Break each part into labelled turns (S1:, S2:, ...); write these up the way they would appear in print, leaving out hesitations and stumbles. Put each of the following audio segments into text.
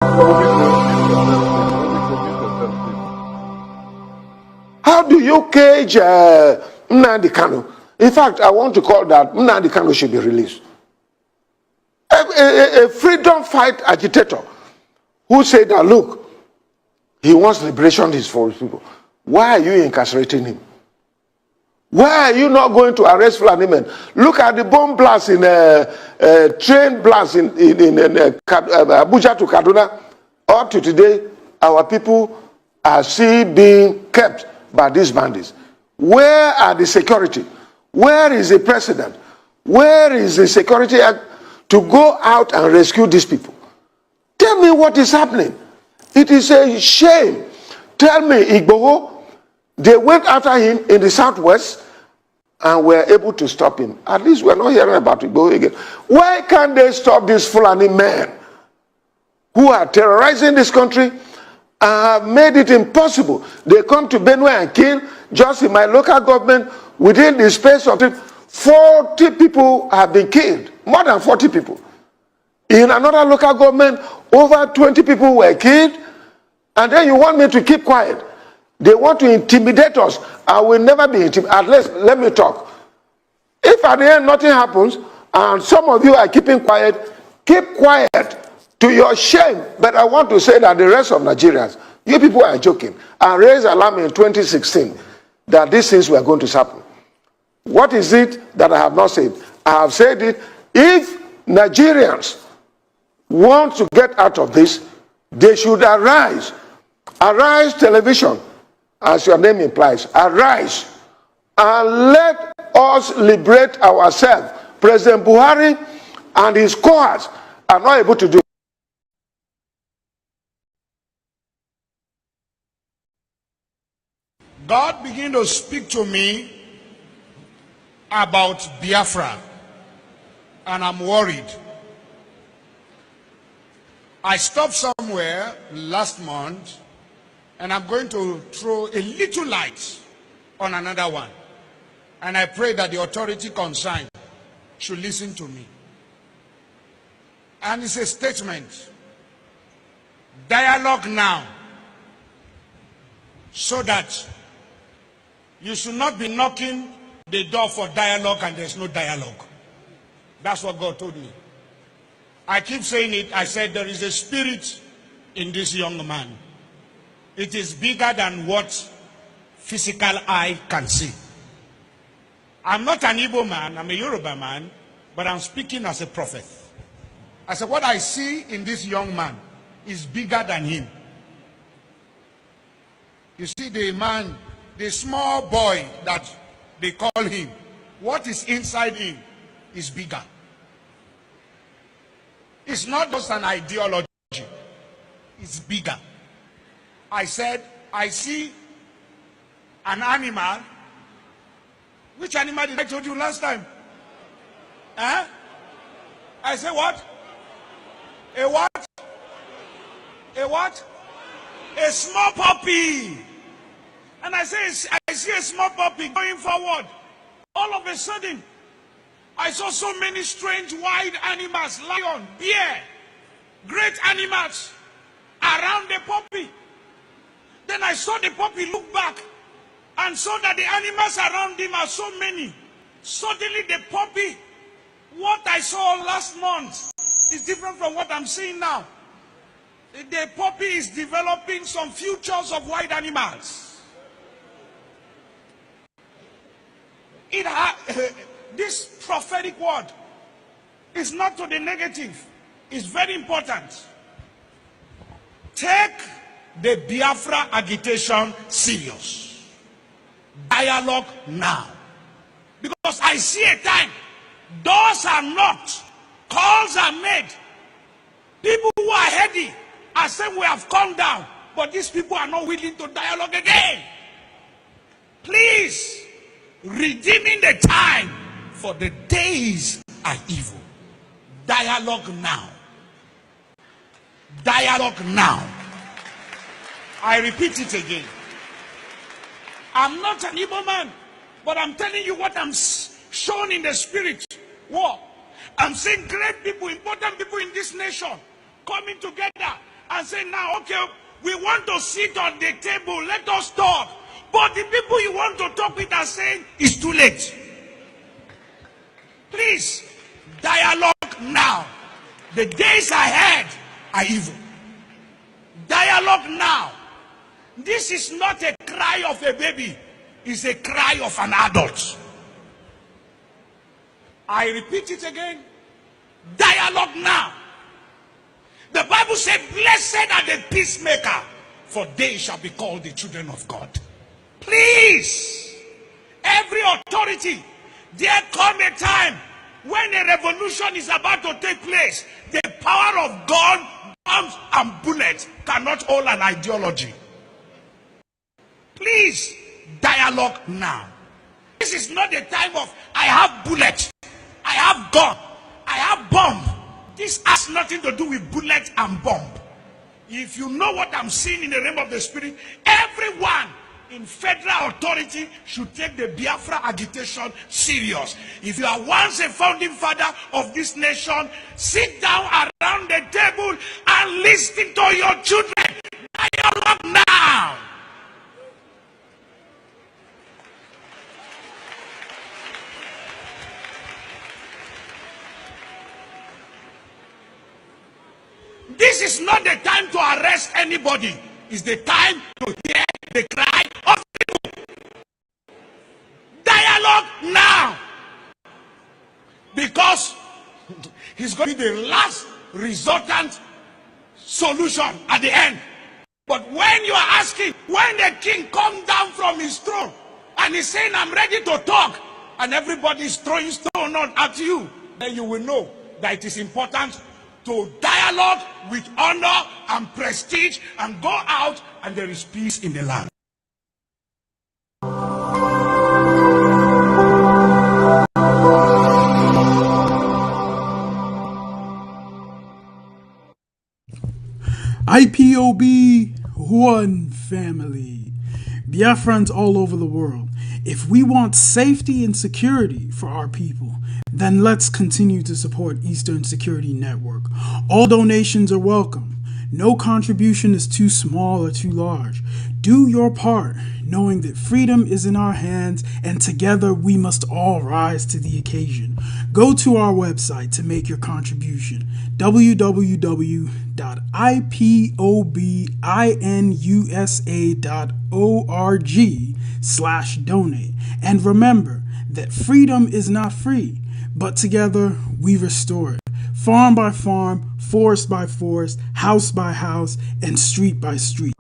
S1: How do you cage Nnamdi Kanu? In fact, I want to call that Nnamdi Kanu should be released. A freedom fight agitator who said that, look, he wants liberation for his people. Why are you incarcerating him? Why are you not going to arrest Fulani men? Look at the bomb blast in train blast in Abuja to Kaduna. Up to today, our people are still being kept by these bandits. Where are the security? Where is the president? Where is the security act to go out and rescue these people? Tell me what is happening. It is a shame. Tell me, Igboho, they went after him in the southwest and were able to stop him. At least we're not hearing about Igboho again. Why can't they stop these Fulani men who are terrorizing this country and have made it impossible? They come to Benue and kill. Just in my local government, within the space of 40 people have been killed. More than 40 people. In another local government, over 20 people were killed. And then you want me to keep quiet. They want to intimidate us. I will never be intimidated. At least, let me talk. If at the end nothing happens, and some of you are keeping quiet, keep quiet to your shame. But I want to say that the rest of Nigerians, you people are joking. I raised alarm in 2016 that these things were going to happen. What is it that I have not said? I have said it. If Nigerians want to get out of this, they should arise. Arise television, as your name implies. Arise and let us liberate ourselves. President Buhari and his cohorts are not able to do it.
S2: God began to speak to me about Biafra, and I'm worried. I stopped somewhere last month, and I'm going to throw a little light on another one. And I pray that the authority concerned should listen to me. And it's a statement. Dialogue now, so that you should not be knocking the door for dialogue and there's no dialogue. That's what God told me. I keep saying it. I said there is a spirit in this young man. It is bigger than what physical eye can see. I'm not an Igbo man, I'm a Yoruba man, but I'm speaking as a prophet. I said what I see in this young man is bigger than him. You see the man, the small boy that they call him, what is inside him is bigger. It's not just an ideology, it's bigger. I said, I see an animal. Which animal did I told you last time? Huh? I said what? A what? A what? A small puppy. And I say, I see a small puppy going forward. All of a sudden, I saw so many strange wild animals, lion, bear, great animals around the puppy. Then I saw the puppy look back and saw that the animals around him are so many. Suddenly the puppy, what I saw last month is different from what I'm seeing now. The puppy is developing some futures of wild animals. This prophetic word is not to the negative. It's very important. Take the Biafra agitation serious. Dialogue now. Because I see a time, doors are knocked, calls are made. People who are heady are saying we have come down, but these people are not willing to dialogue again. Please, redeeming the time, for the days are evil. Dialogue now. Dialogue now. I repeat it again. I'm not an Igbo man, but I'm telling you what I'm shown in the spirit. What? I'm seeing great people, important people in this nation coming together and say, now, okay, we want to sit on the table, let us talk. But the people you want to talk with are saying, it's too late. Please, dialogue now. The days ahead are evil. Dialogue now. This is not a cry of a baby. It's a cry of an adult. I repeat it again. Dialogue now. The Bible said, blessed are the peacemaker, for they shall be called the children of God. Please, every authority, there come a time when a revolution is about to take place. The power of God, bombs and bullets cannot hold an ideology. Please, dialogue now. This is not the time of, I have bullets, I have gun, I have bomb. This has nothing to do with bullet and bomb. If you know what I'm seeing in the realm of the spirit, everyone in federal authority should take the Biafra agitation serious. If you are once a founding father of this nation, sit down around the table and listen to your children. Dialogue now. This is not the time to arrest anybody. It's the time to hear the cry of people. Dialogue now. Because he's going to be the last resultant solution at the end. But when you are asking, when the king comes down from his throne and he's saying, I'm ready to talk, and everybody is throwing stone at you, then you will know that it is important to dialogue with honor and prestige and go out, and there is peace in the land.
S3: IPOB, one family. Biafrans all over the world. If we want safety and security for our people, then let's continue to support Eastern Security Network. All donations are welcome. No contribution is too small or too large. Do your part, knowing that freedom is in our hands, and together we must all rise to the occasion. Go to our website to make your contribution, www.ipobinUSA.org/donate. And remember that freedom is not free, but together we restore it. Farm by farm, forest by forest, house by house, and street by street.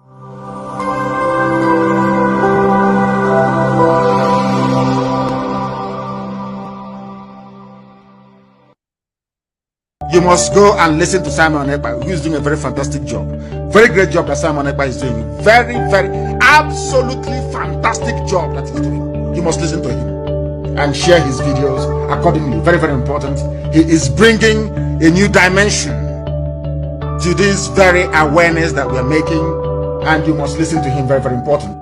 S4: You must go and listen to Simon Ekpa, who is doing a very fantastic job. Very great job that Simon Ekpa is doing. Very, absolutely fantastic job that he's doing. You must listen to him and share his videos accordingly. Very, very important. He is bringing a new dimension to this very awareness that we are making, and you must listen to him. Very, very important.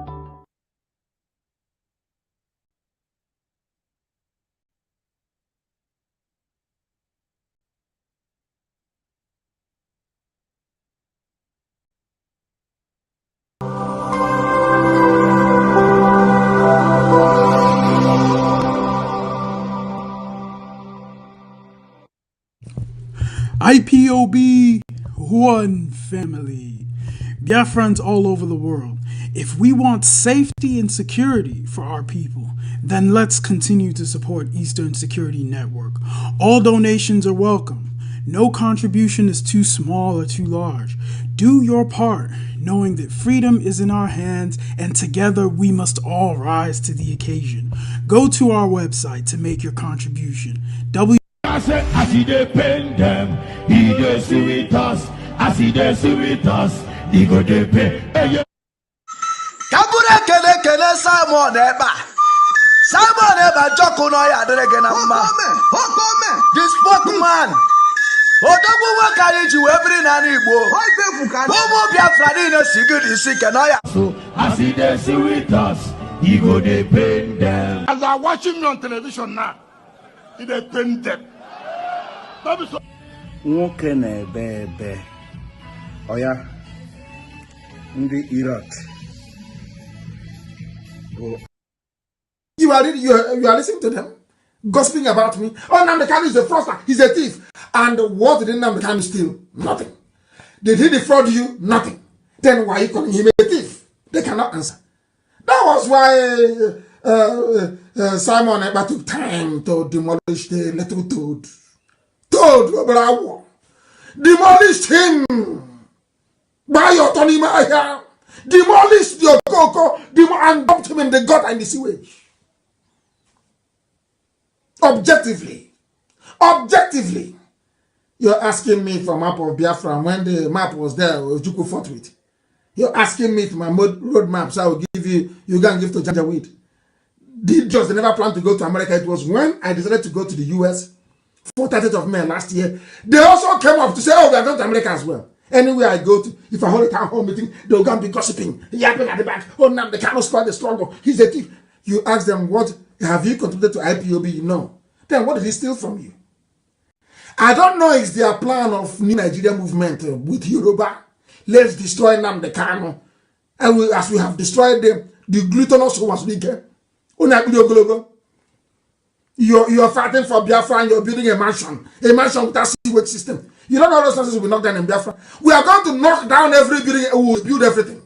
S3: IPOB, one family. Biafrans all over the world. If we want safety and security for our people, then let's continue to support Eastern Security Network. All donations are welcome. No contribution is too small or too large. Do your part, knowing that freedom is in our hands, and together we must all rise to the occasion. Go to our website to make your contribution.
S5: As he dey pain them, he dey sweet us. As he dey sweet us, he go dey pay.
S6: Kabure kele Simon Ekpa. Simon Ekpa joko no ya derege na mma. This spokesman. Odogwu wakari ji webiri na Igbo. Omo Biafra ni no sigidi sike no ya.
S5: So as he dey sweet us, he go dey pain them.
S2: As I watching me on television now, he dey pain them.
S7: Nwoke na-ebe ebe. Oya, Ndi Iraq. Oh.
S4: You are listening to them, gossiping about me. Oh, Nnamdi Kanu is a fraudster. He's a thief. And what did Nnamdi Kanu steal? Nothing. Did he defraud you? Nothing. Then why are you calling him a thief? They cannot answer. That was why Simon Ekpa took time to demolish the little toad. Toad, demolished him. By your Tony Maya. Demolished your cocoa and dumped him in the gutter and the sewage. Objectively, you're asking me for a map of Biafra when the map was there, Juku fought with. You're asking me for my road map, so I will give you, you can give to Janjaweed. They never planned to go to America. It was when I decided to go to the US, 30th of May last year. They also came up to say, oh, we are going to America as well. Anywhere I go to, if I hold a town hall meeting, they'll go and be gossiping, yapping at the back. Oh, Nnamdi Kanu spoiled the struggle. He's a thief. You ask them, what have you contributed to IPOB? No. Then what did he steal from you? I don't know if their plan of New Nigeria movement with Yoruba. Let's destroy Nnamdi Kanu. And as we have destroyed them, the glutinous was bigger. You're fighting for Biafra and you're building a mansion without sewage system. You don't know those nonsense will knock down in Biafra. We are going to knock down every building and we will build everything.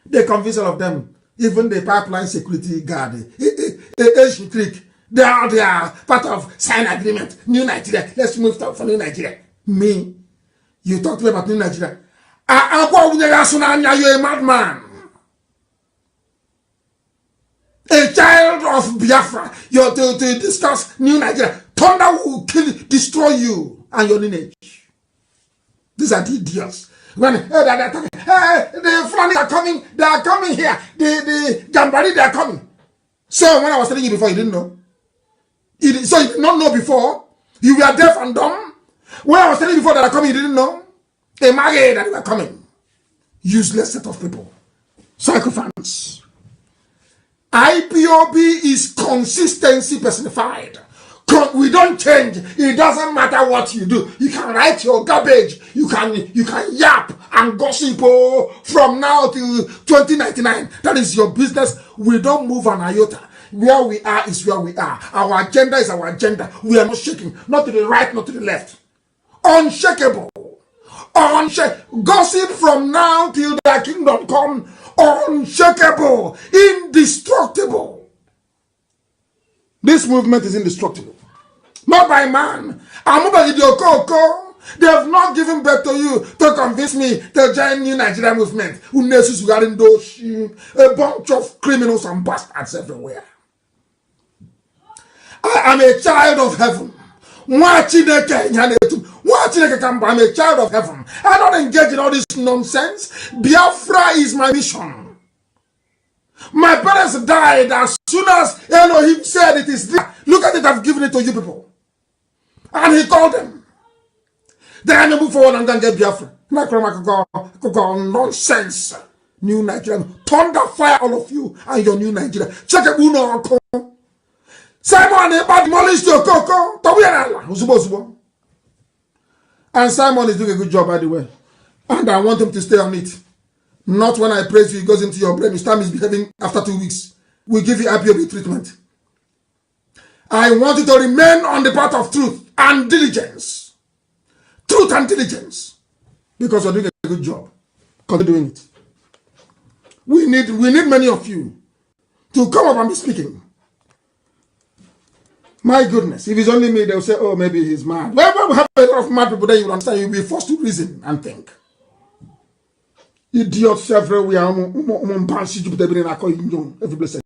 S4: They convince all of them, even the pipeline security guard, Asian Creek, they are part of sign agreement. New Nigeria, let's move for New Nigeria. Me, you talk to me about New Nigeria. You're a madman. A child of Biafra, you're to discuss New Nigeria. Thunder will destroy you and your lineage. These are the idiots. When the Fulanis are coming, they are coming here. The Gambari, they are coming. So when I was telling you before, you didn't know. So you did not know before. You were deaf and dumb. When I was telling you before that are coming, you didn't know. They married that they were coming. Useless set of people. Psychophants. IPOB is consistency personified. We don't change. It doesn't matter what you do. You can write your garbage. You can yap and gossip from now till 2099. That is your business. We don't move an iota. Where we are is where we are. Our agenda is our agenda. We are not shaking. Not to the right, not to the left. Unshakable. Gossip from now till the kingdom come. Unshakable. Indestructible. This movement is indestructible. Not by man. They have not given birth to you to convince me to join New Nigeria movement. A bunch of criminals and bastards everywhere. I am a child of heaven. I'm a child of heaven. I don't engage in all this nonsense. Biafra is my mission. My parents died as soon as Elohim said it is there. Look at it, I've given it to you people. And he called them. Then I move forward and then get Biafra. Nonsense. New Nigeria. Thunder fire all of you and your new Nigeria. Check it, Uno. Simon demolished your cocoa. And Simon is doing a good job, by the way. And I want him to stay on it. Not when I praise you, it goes into your brain. You start misbehaving after 2 weeks. We give you IPOB treatment. I want you to remain on the path of truth and diligence. Truth and diligence. Because you're doing a good job. Continue doing it. We need many of you to come up and be speaking. My goodness, if it's only me, they'll say, oh, maybe he's mad. Well, when we have a lot of mad people, then you will understand. You'll be forced to reason and think. Idiots everywhere. Every blessed.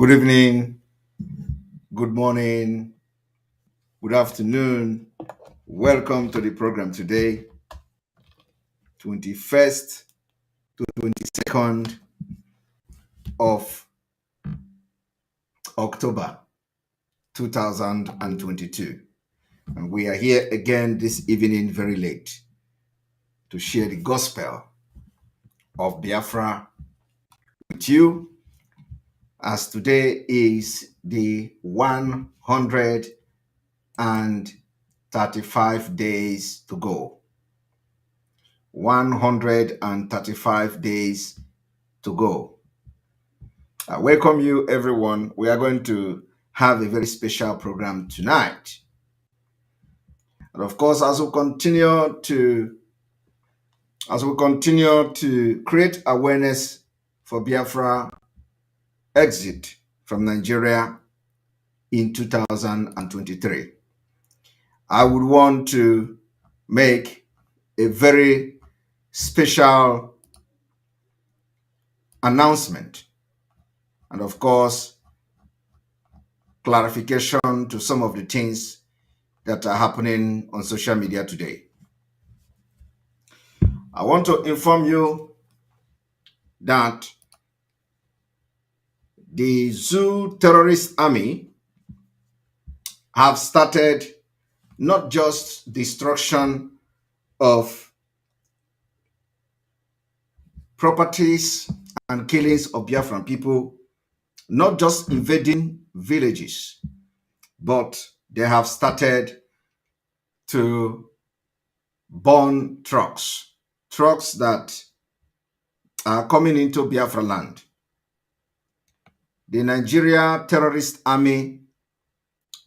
S7: Good evening, good morning, good afternoon. Welcome to the program today, 21st to 22nd of October 2022. And we are here again this evening very late to share the gospel of Biafra with you, as today is the 135 days to go. 135 days to go. I welcome you, everyone. We are going to have a very special program tonight. And of course, as we continue to create awareness for Biafra exit from Nigeria in 2023, I would want to make a very special announcement and, of course, clarification to some of the things that are happening on social media today. I want to inform you that the Zoo terrorist army have started not just destruction of properties and killings of Biafran people, not just invading villages, but they have started to burn trucks that are coming into Biafraland. The Nigeria terrorist army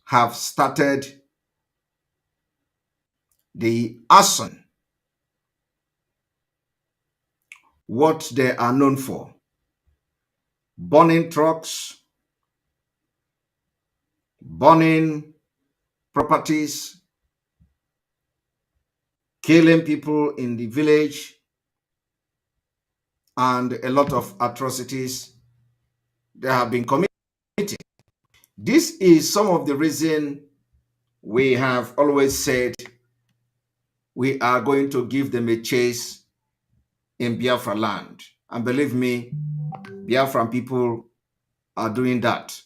S7: have started the arson, what they are known for: burning trucks, burning properties, killing people in the village, and a lot of atrocities they have been committing. This is some of the reason we have always said we are going to give them a chase in Biafra land. And believe me, Biafran people are doing that.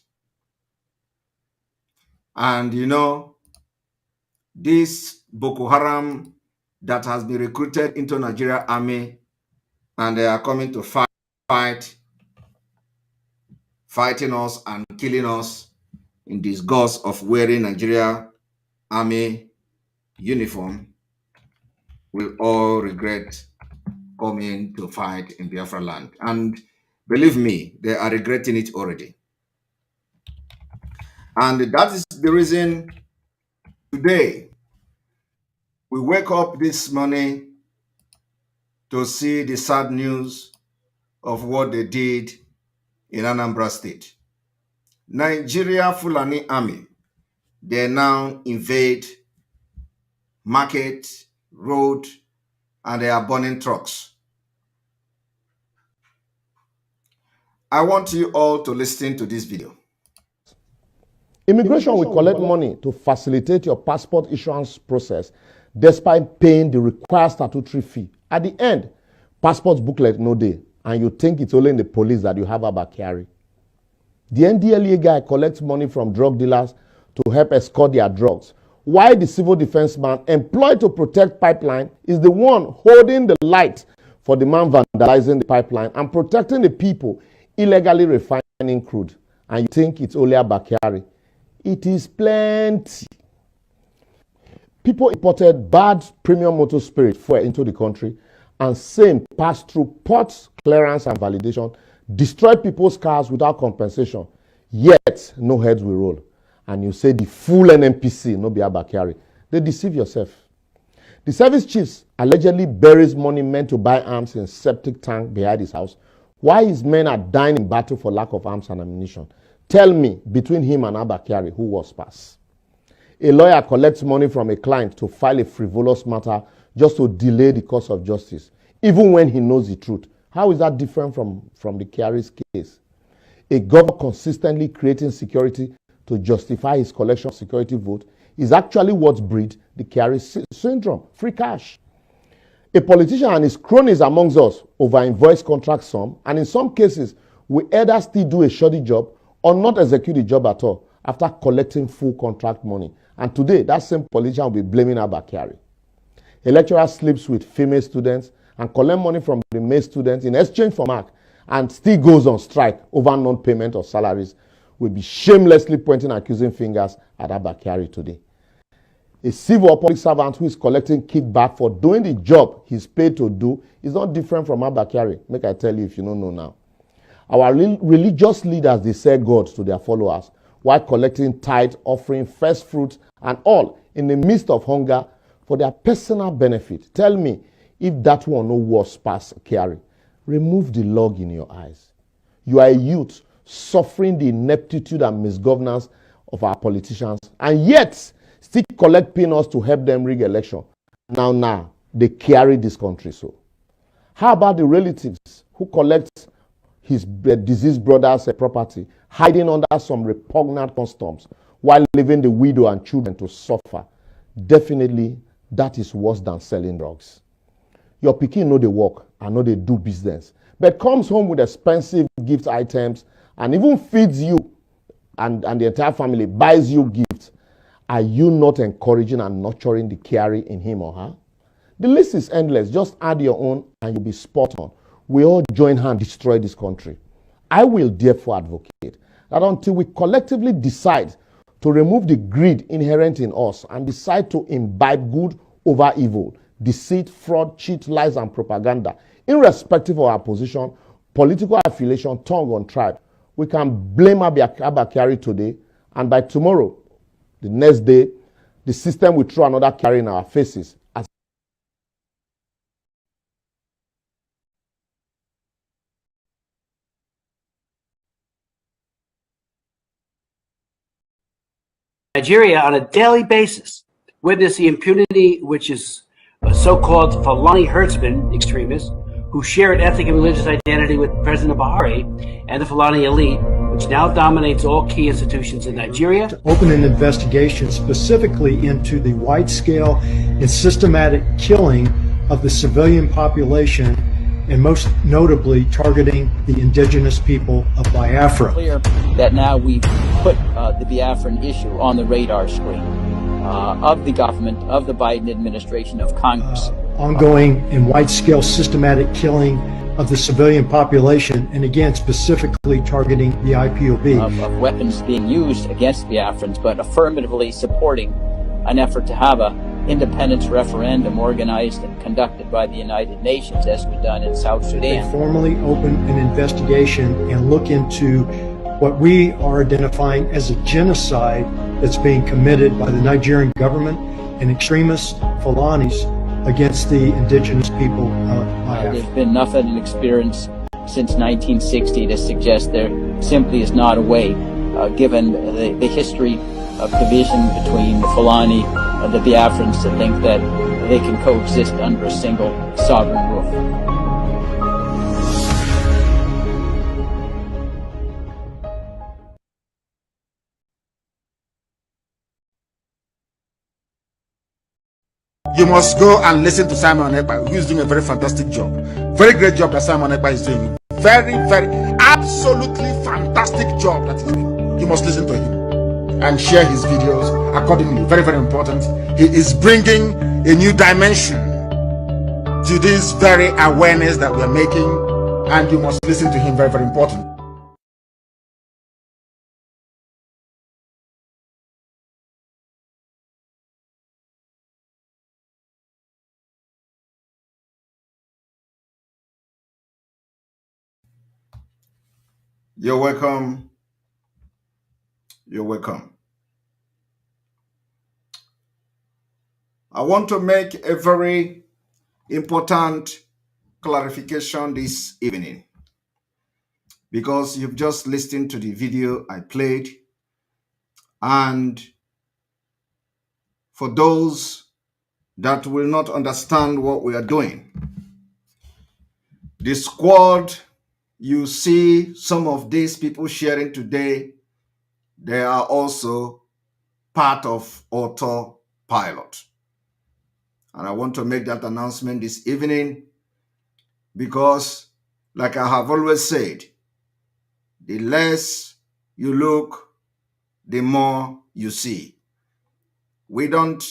S7: And you know, this Boko Haram that has been recruited into Nigeria army, and they are coming to fighting us and killing us in disgust of wearing Nigeria army uniform, will all regret coming to fight in Biafra land. And believe me, they are regretting it already. And that is the reason today we wake up this morning to see the sad news of what they did in Anambra State. Nigeria Fulani Army, they now invade market, road, and they are burning trucks. I want you all to listen to this video.
S8: Immigration will collect money to facilitate your passport issuance process despite paying the required statutory fee. At the end, passport booklet no day, and you think it's only in the police that you have about carry. The NDLEA guy collects money from drug dealers to help escort their drugs, while the civil defense man employed to protect pipeline is the one holding the light for the man vandalizing the pipeline and protecting the people illegally refining crude. And you think it's only about carry. It is plenty. People imported bad premium motor spirit fuel into the country, and same passed through ports, clearance and validation, destroyed people's cars without compensation, yet no heads will roll. And you say the full NNPC no be about carry. They deceive yourself. The service chiefs allegedly buries money meant to buy arms in septic tank behind his house, while his men are dying in battle for lack of arms and ammunition. Tell me, between him and Abakari, who was pass? A lawyer collects money from a client to file a frivolous matter just to delay the course of justice, even when he knows the truth. How is that different from the Kyari's case? A government consistently creating security to justify his collection of security vote is actually what breeds the Kyari syndrome, free cash. A politician and his cronies amongst us over-invoice contract sum, and in some cases, we either still do a shoddy job or not execute the job at all after collecting full contract money. And today, that same politician will be blaming Abba Kyari. A lecturer sleeps with female students and collects money from the male students in exchange for mark and still goes on strike over non-payment of salaries, will be shamelessly pointing accusing fingers at Abba Kyari today. A civil or public servant who is collecting kickback for doing the job he's paid to do is not different from Abba Kyari. Make I tell you if you don't know now. Our religious leaders, they sell God to their followers while collecting tithe, offering, first fruits, and all in the midst of hunger for their personal benefit. Tell me if that one no worse past Kyari. Remove the log in your eyes. You are a youth suffering the ineptitude and misgovernance of our politicians, and yet still collect peanuts to help them rig election. Now, they carry this country so. How about the relatives who collect his deceased brother's property, hiding under some repugnant customs while leaving the widow and children to suffer? Definitely, that is worse than selling drugs. Your pikin know they work and know they do business, but comes home with expensive gift items and even feeds you and the entire family, buys you gifts. Are you not encouraging and nurturing the Kyari in him or her? The list is endless. Just add your own and you'll be spot on. We all join hands to destroy this country. I will therefore advocate that until we collectively decide to remove the greed inherent in us and decide to imbibe good over evil, deceit, fraud, cheat, lies, and propaganda, irrespective of our position, political affiliation, tongue, or tribe, we can blame Abba Kyari today, and by tomorrow, the next day, the system will throw another Kyari in our faces.
S9: Nigeria, on a daily basis, witness the impunity which is so-called Fulani herdsmen extremists who share an ethnic and religious identity with President Buhari and the Fulani elite, which now dominates all key institutions in Nigeria.
S10: To open an investigation specifically into the wide-scale and systematic killing of the civilian population, and most notably targeting the indigenous people of Biafra.
S11: Clear that now we've put the Biafran issue on the radar screen of the government, of the Biden administration, of Congress.
S10: Ongoing and wide-scale systematic killing of the civilian population, and again specifically targeting the IPOB.
S11: Of weapons being used against Biafrans, but affirmatively supporting an effort to have a independence referendum organized and conducted by the United Nations, as was done in South Sudan.
S10: They formally open an investigation and look into what we are identifying as a genocide that's being committed by the Nigerian government and extremist Fulanis against the indigenous people of Biafra.
S11: There's been nothing in experience since 1960 to suggest there simply is not a way, given the history of division between the Fulani and the Biafrans, to think that they can coexist under a single sovereign roof.
S4: You must go and listen to Simon Ekpa, who is doing a very fantastic job. Very great job that Simon Ekpa is doing. Very, absolutely fantastic job that he's doing. You must listen to him and share his videos accordingly. Very, very important. He is bringing a new dimension to this very awareness that we're making, and you must listen to him. Very, very important.
S7: You're welcome. You're welcome. I want to make a very important clarification this evening, because you've just listened to the video I played, and for those that will not understand what we are doing, the squad you see some of these people sharing today, they are also part of autopilot. And I want to make that announcement this evening because, like I have always said, the less you look, the more you see. We don't,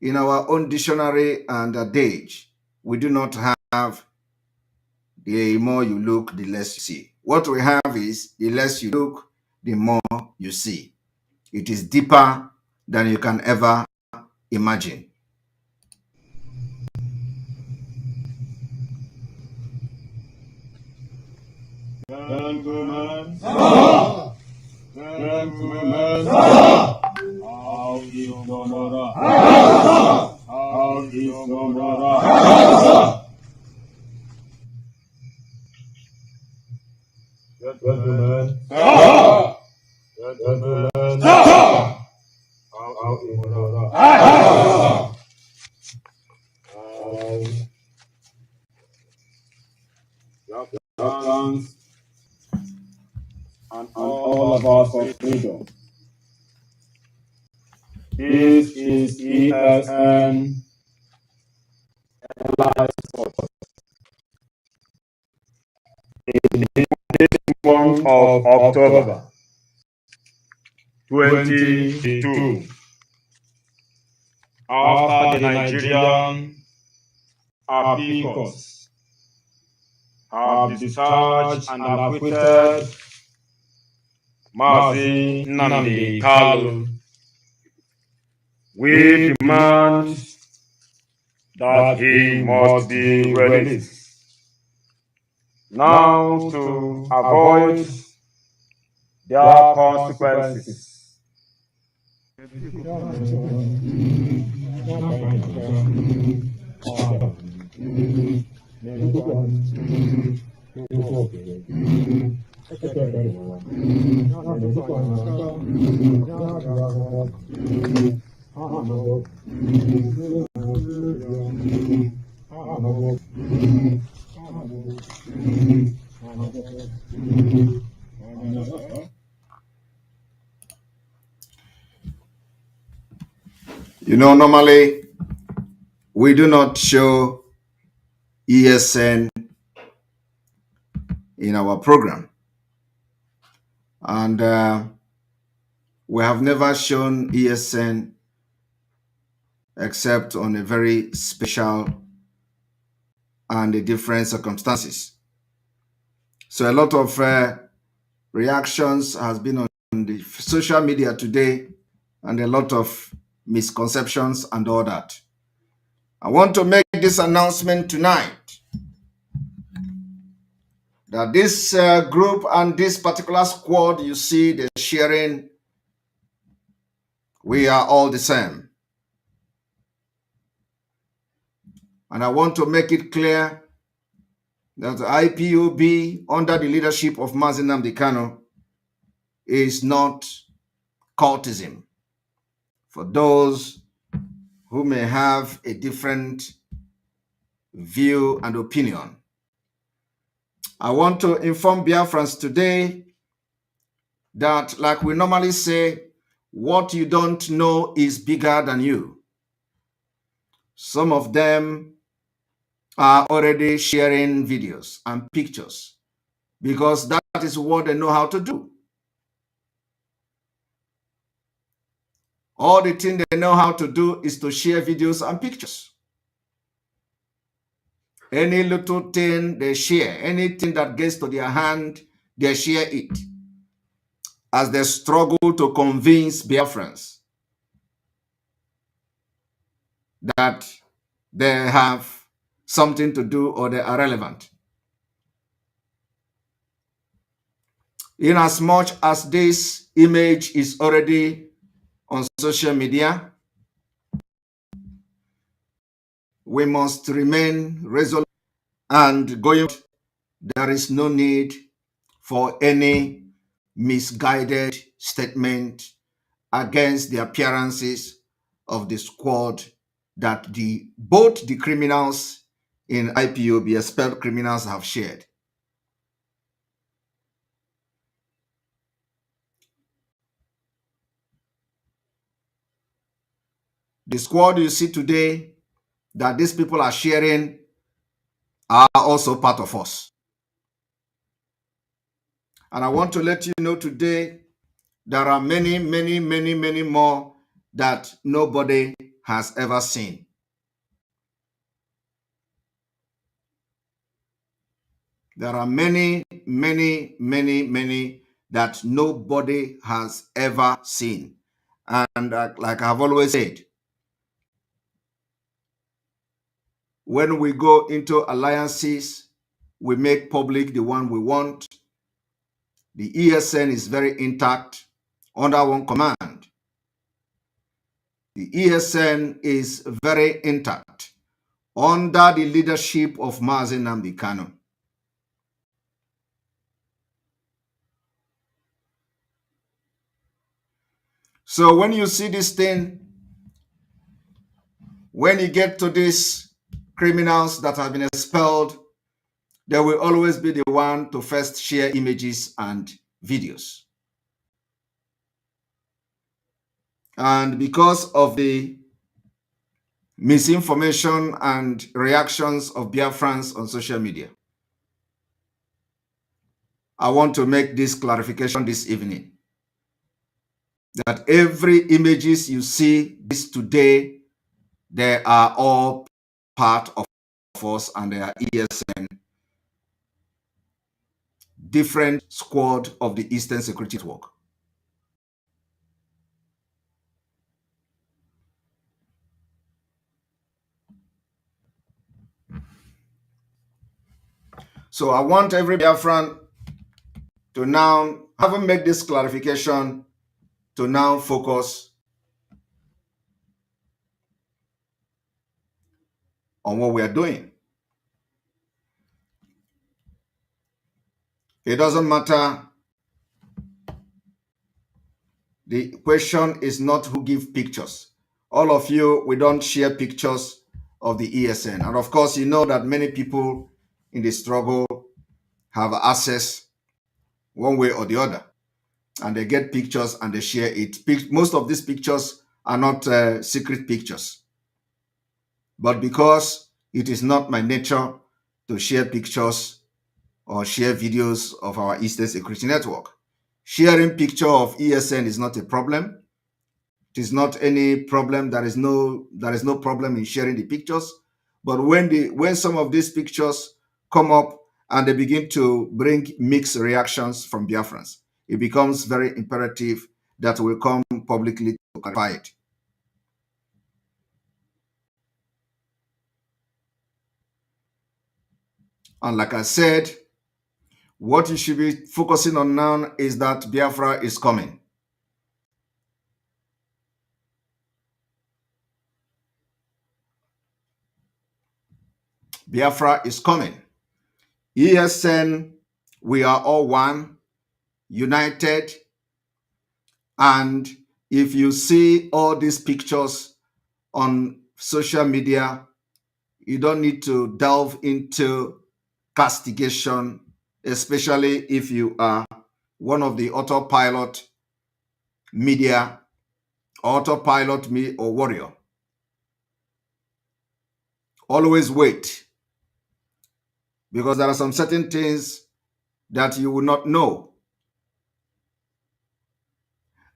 S7: in our own dictionary and adage, we do not have the more you look, the less you see. What we have is the less you look, the more you see. It is deeper than you can ever imagine.
S5: Gentlemen, gentlemen, how is your brother? How is your brother? Gentlemen, gentlemen, how is your brother? Biafrans and all of us of freedom. This is ESN Live Sport. In this month of October 2022, after the Nigerian Bikos have discharged and acquitted Mazi Nnamdi Kanu, we demand that he must be released. Now, to avoid their consequences,
S7: you know, normally we do not show ESN in our program. And we have never shown ESN except on a very special and a different circumstances. So a lot of reactions has been on the social media today and a lot of misconceptions and all that. I want to make this announcement tonight that this group and this particular squad you see they're sharing, we are all the same. And I want to make it clear that the IPOB under the leadership of Mazi Nnamdi Kanu is not cultism. For those who may have a different view and opinion, I want to inform Biafrans today that, like we normally say, what you don't know is bigger than you. Some of them are already sharing videos and pictures because that is what they know how to do. All the thing they know how to do is to share videos and pictures. Any little thing they share, anything that gets to their hand, they share it as they struggle to convince Biafrans that they have something to do or they are relevant. In as much as this image is already on social media, we must remain resolute and going. There is no need for any misguided statement against the appearances of the squad that both the criminals in IPOB, expelled criminals, have shared. The squad you see today that these people are sharing are also part of us. And I want to let you know today, there are many, many, many, many more that nobody has ever seen. There are many, many, many, many that nobody has ever seen. And like I've always said, when we go into alliances, we make public the one we want. The ESN is very intact under one command. The ESN is very intact under the leadership of Mazi Nnamdi Kanu. So when you see this thing, when you get to these criminals that have been expelled, they will always be the one to first share images and videos. And because of the misinformation and reactions of Biafrans on social media, I want to make this clarification this evening, that every images you see this today, they are all part of us and they are ESN, different squad of the Eastern Security Network. So I want every Biafran to now, having made this clarification, to now focus on what we are doing. It doesn't matter. The question is not who gives pictures. All of you, we don't share pictures of the ESN. And of course, you know that many people in the struggle have access one way or the other. And they get pictures and they share it. Most of these pictures are not secret pictures. But because it is not my nature to share pictures or share videos of our Eastern Security Network, sharing picture of ESN is not a problem. It is not any problem. There is no problem in sharing the pictures. But when some of these pictures come up and they begin to bring mixed reactions from Biafrans, it becomes very imperative that we come publicly to clarify it. And like I said, what you should be focusing on now is that Biafra is coming. Biafra is coming. ESN, we are all one, united. And if you see all these pictures on social media, you don't need to delve into castigation, especially if you are one of the autopilot media, autopilot me or warrior. Always wait, because there are some certain things that you will not know.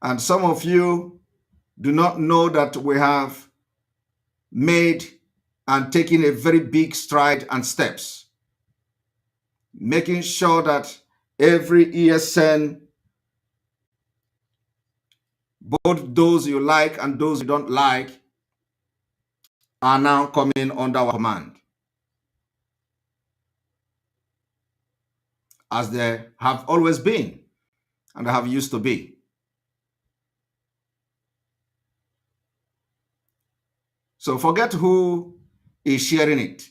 S7: And some of you do not know that we have made and taken a very big stride and steps, making sure that every ESN, both those you like and those you don't like, are now coming under our command, as they have always been and have used to be. So forget who is sharing it.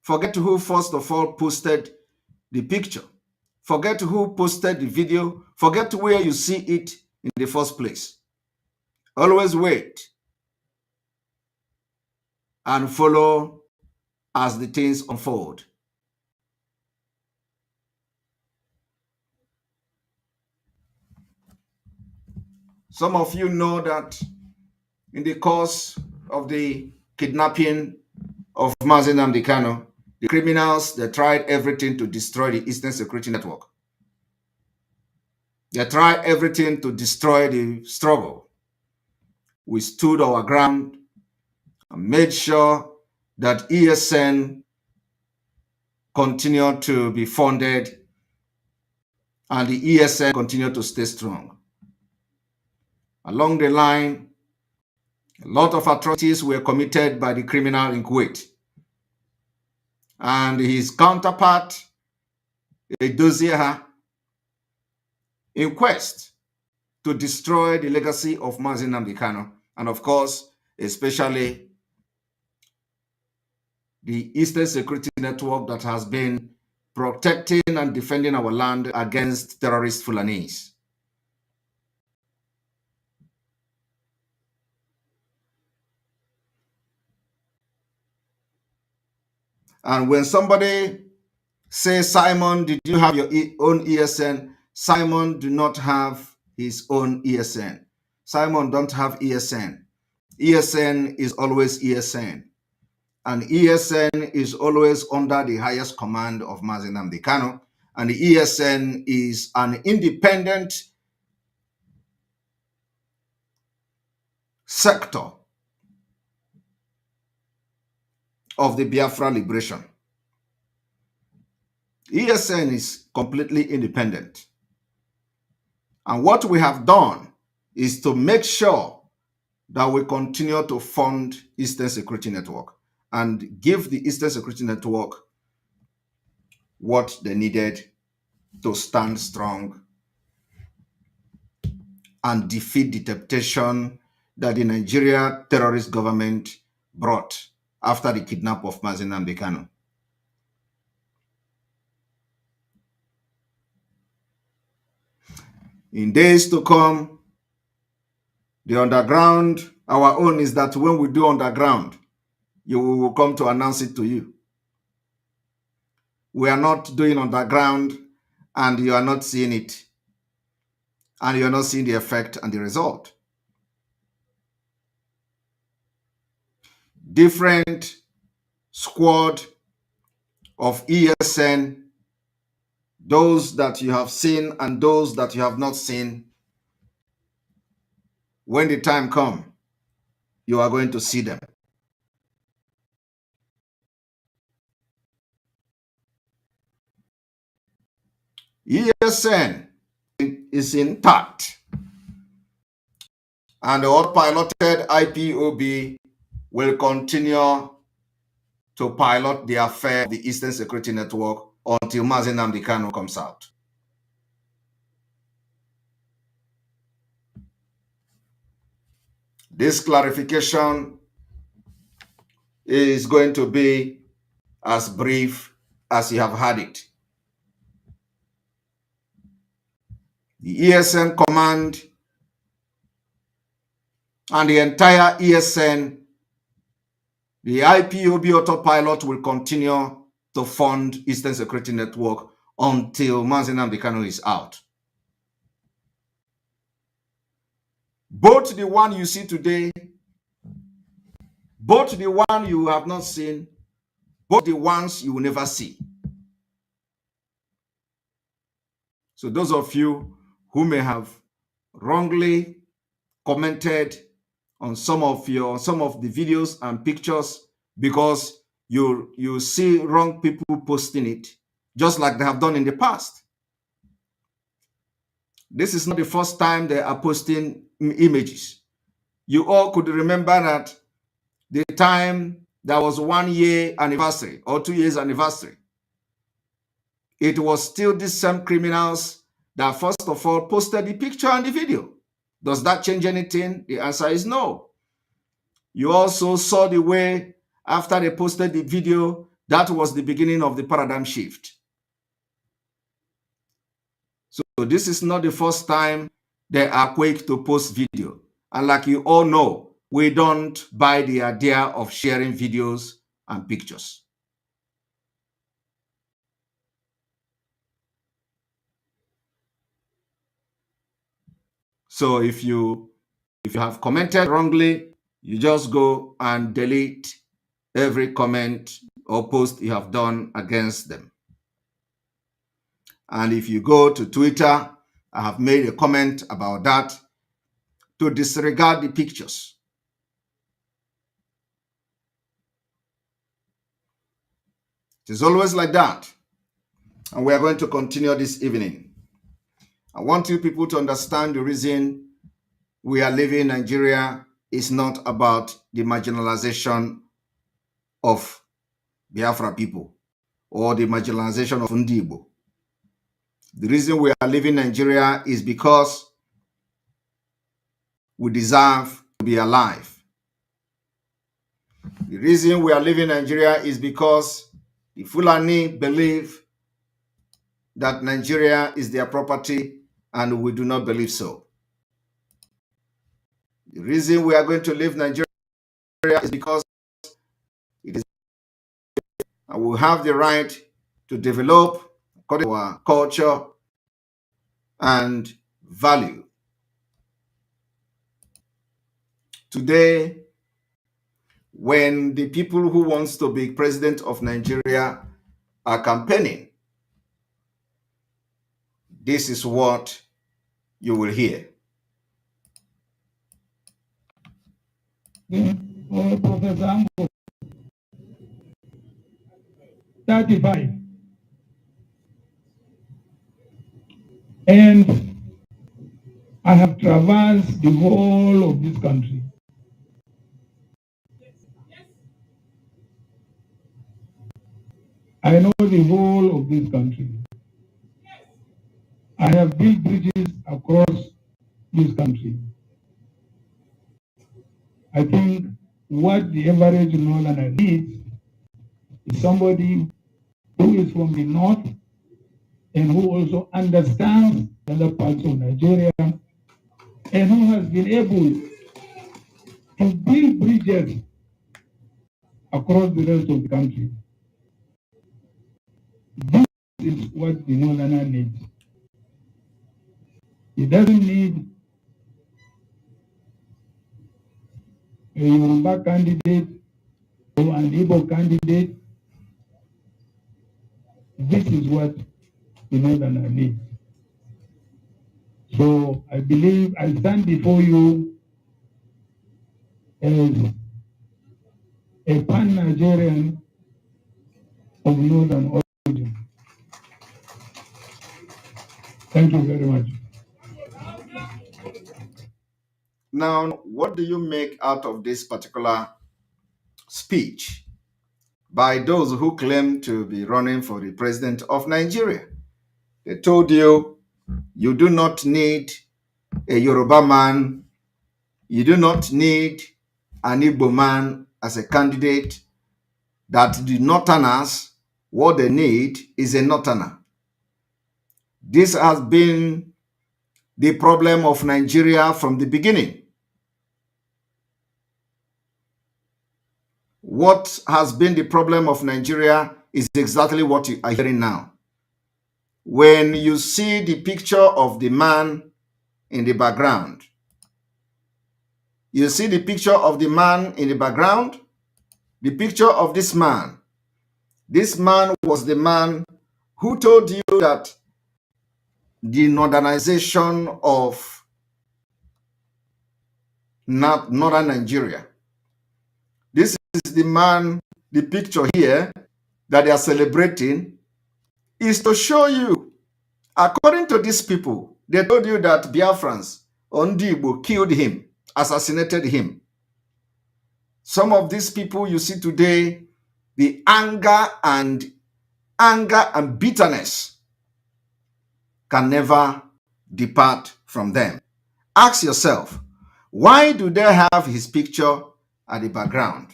S7: Forget who first of all posted the picture. Forget who posted the video. Forget where you see it in the first place. Always wait and follow as the things unfold. Some of you know that in the course of the kidnapping of Mazi Nnamdi Kanu, the criminals, they tried everything to destroy the Eastern Security Network. They tried everything to destroy the struggle. We stood our ground and made sure that ESN continued to be funded and the ESN continued to stay strong. Along the line, a lot of atrocities were committed by the criminal in Kuwait. And his counterpart, Edoziaha, in quest to destroy the legacy of Mazi Nnamdi Kanu, and of course, especially the Eastern Security Network that has been protecting and defending our land against terrorist Fulanese. And when somebody says, Simon, did you have your own ESN? Simon do not have his own ESN. Simon don't have ESN. ESN is always ESN. And ESN is always under the highest command of Mazi Nnamdi Kanu. And the ESN is an independent sector of the Biafra liberation. ESN is completely independent. And what we have done is to make sure that we continue to fund Eastern Security Network and give the Eastern Security Network what they needed to stand strong and defeat the temptation that the Nigeria terrorist government brought after the kidnap of Mazi Nnamdi Kanu. In days to come, the underground, our own is that when we do underground, you will come to announce it to you. We are not doing underground and you are not seeing it. And you are not seeing the effect and the result. Different squad of ESN, those that you have seen and those that you have not seen, when the time comes, you are going to see them. ESN is intact, and the all-piloted IPOB will continue to pilot the affair of the Eastern Security Network until Mazi Nnamdi Kanu comes out. This clarification is going to be as brief as you have had it. The ESN command and the entire ESN, the IPOB autopilot will continue to fund Eastern Security Network until Mazi Nnamdi Kanu is out. Both the one you see today, both the one you have not seen, both the ones you will never see. So those of you who may have wrongly commented on some of the videos and pictures because you see wrong people posting it, just like they have done in the past. This is not the first time they are posting images. You all could remember that the time there was 1 year anniversary or 2 years anniversary, it was still these same criminals that first of all posted the picture and the video. Does that change anything? The answer is no. You also saw the way after they posted the video, that was the beginning of the paradigm shift. So this is not the first time they are quick to post video. And like you all know, we don't buy the idea of sharing videos and pictures. So if you have commented wrongly you just go and delete every comment or post you have done against them. And if you go to Twitter, I have made a comment about that, to disregard the pictures. It is always like that. And we are going to continue this evening. I want you people to understand the reason we are living in Nigeria is not about the marginalization of Biafra people or the marginalization of Ndibo. The reason we are living in Nigeria is because we deserve to be alive. The reason we are living in Nigeria is because the Fulani believe that Nigeria is their property, and we do not believe so. The reason we are going to leave Nigeria is because it is, and we have the right to develop according to our culture and value. Today, when the people who wants to be president of Nigeria are campaigning, this is what you will hear.
S12: Professor Ambo, 35. And I have traversed the whole of this country. I know the whole of this country. I have built bridges across this country. I think what the average northerner needs is somebody who is from the north and who also understands the other parts of Nigeria and who has been able to build bridges across the rest of the country. This is what the northerner needs. He doesn't need a Yoruba candidate or an Igbo candidate. This is what the northerner needs. So I believe I stand before you as a pan-Nigerian of northern origin. Thank you very much.
S7: Now, what do you make out of this particular speech by those who claim to be running for the president of Nigeria? They told you, you do not need a Yoruba man, you do not need an Igbo man as a candidate, that the Northerners, what they need is a Northerner. This has been the problem of Nigeria from the beginning. What has been the problem of Nigeria is exactly what you are hearing now. When you see the picture of the man in the background, you see the picture of the man in the background, the picture of this man. This man was the man who told you that the northernization of northern Nigeria. This is the man, the picture here that they are celebrating is to show you, according to these people, they told you that Biafrans, Ndibo, killed him, assassinated him. Some of these people you see today, the anger and bitterness can never depart from them. Ask yourself, why do they have his picture at the background?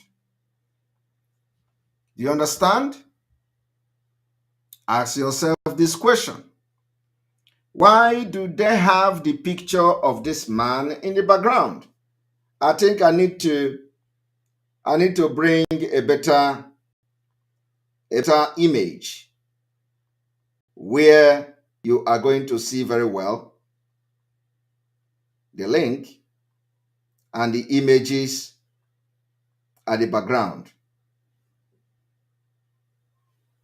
S7: Do you understand? Ask yourself this question. Why do they have the picture of this man in the background? I think I need to bring a better image where you are going to see very well the link and the images at the background.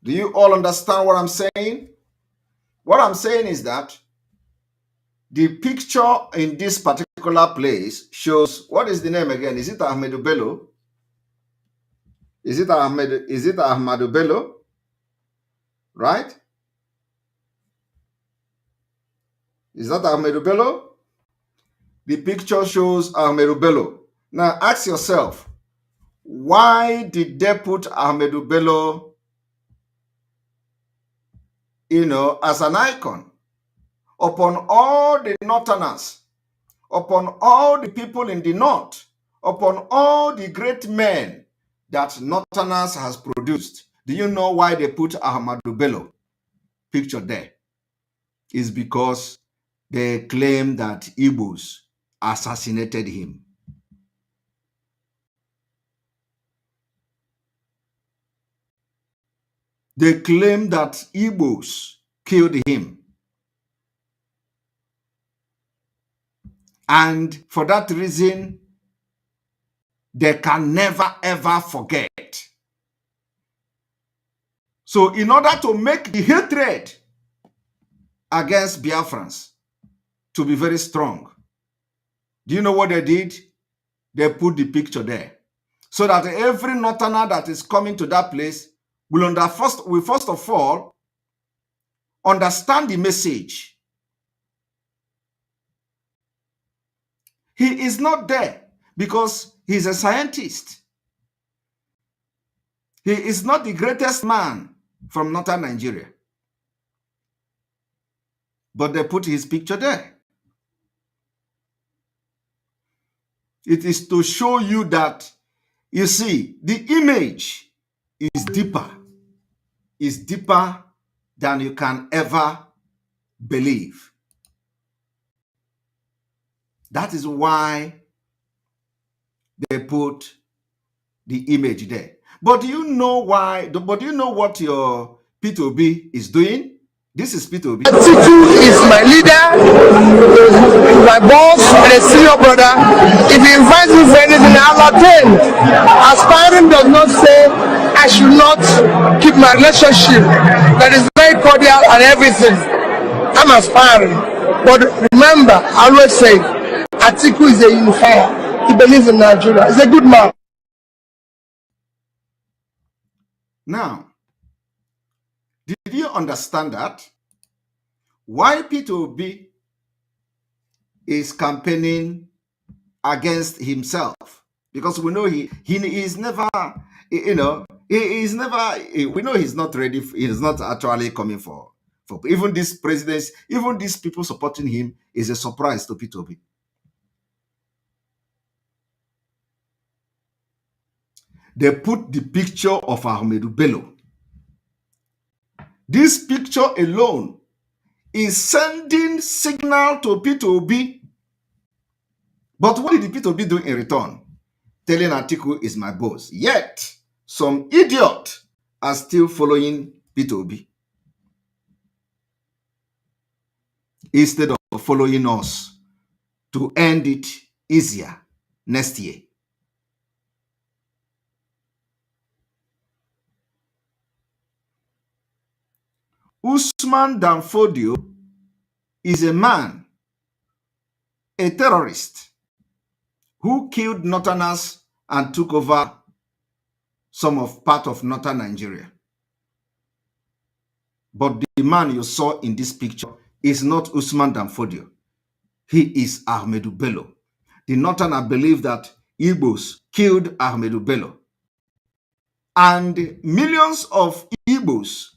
S7: Do you all understand what I'm saying? What I'm saying is that the picture in this particular place shows, what is the name again? Is it Ahmedu Bello? Is it Ahmadu Bello? Right? Is that Ahmedu Bello? The picture shows Ahmedu Bello. Now ask yourself, why did they put Ahmedu Bello, as an icon upon all the Northerners, upon all the people in the North, upon all the great men that Northerners has produced? Do you know why they put Ahmadu Bello picture there? It's because they claim that Igbos assassinated him. They claim that Igbos killed him. And for that reason, they can never ever forget. So in order to make the hatred against Biafrans to be very strong, do you know what they did? They put the picture there, so that every Northerner that is coming to that place will first of all understand the message. He is not there because he's a scientist. He is not the greatest man from northern Nigeria. But they put his picture there. It is to show you that, you see, the image is deeper than you can ever believe. That is why they put the image there. But do you know why? But do you know what your P2B is doing? This is P2B.
S13: Atiku is my leader, my boss, and a senior brother. If he invites me for anything, I'll attend. Aspiring does not say I should not keep my relationship that is very cordial and everything. I'm aspiring. But remember, I always say, Atiku is a unifier. He believes in Nigeria. He's a good man.
S7: Now, did you understand that? Why P2B is campaigning against himself? Because we know he is never, we know he's not ready. He is not actually coming for even this presidents, even these people supporting him is a surprise to P2B. They put the picture of Ahmedu Bello. This picture alone is sending signal to P2B. But what did the P2B do in return? Telling Atiku is my boss. Yet, some idiot are still following P2B instead of following us to end it easier next year. Usman Danfodio is a man, a terrorist, who killed Northerners and took over part of northern Nigeria. But the man you saw in this picture is not Usman Danfodio. He is Ahmedu Bello. The Northerners believe that Igbos killed Ahmedu Bello. And millions of Igbos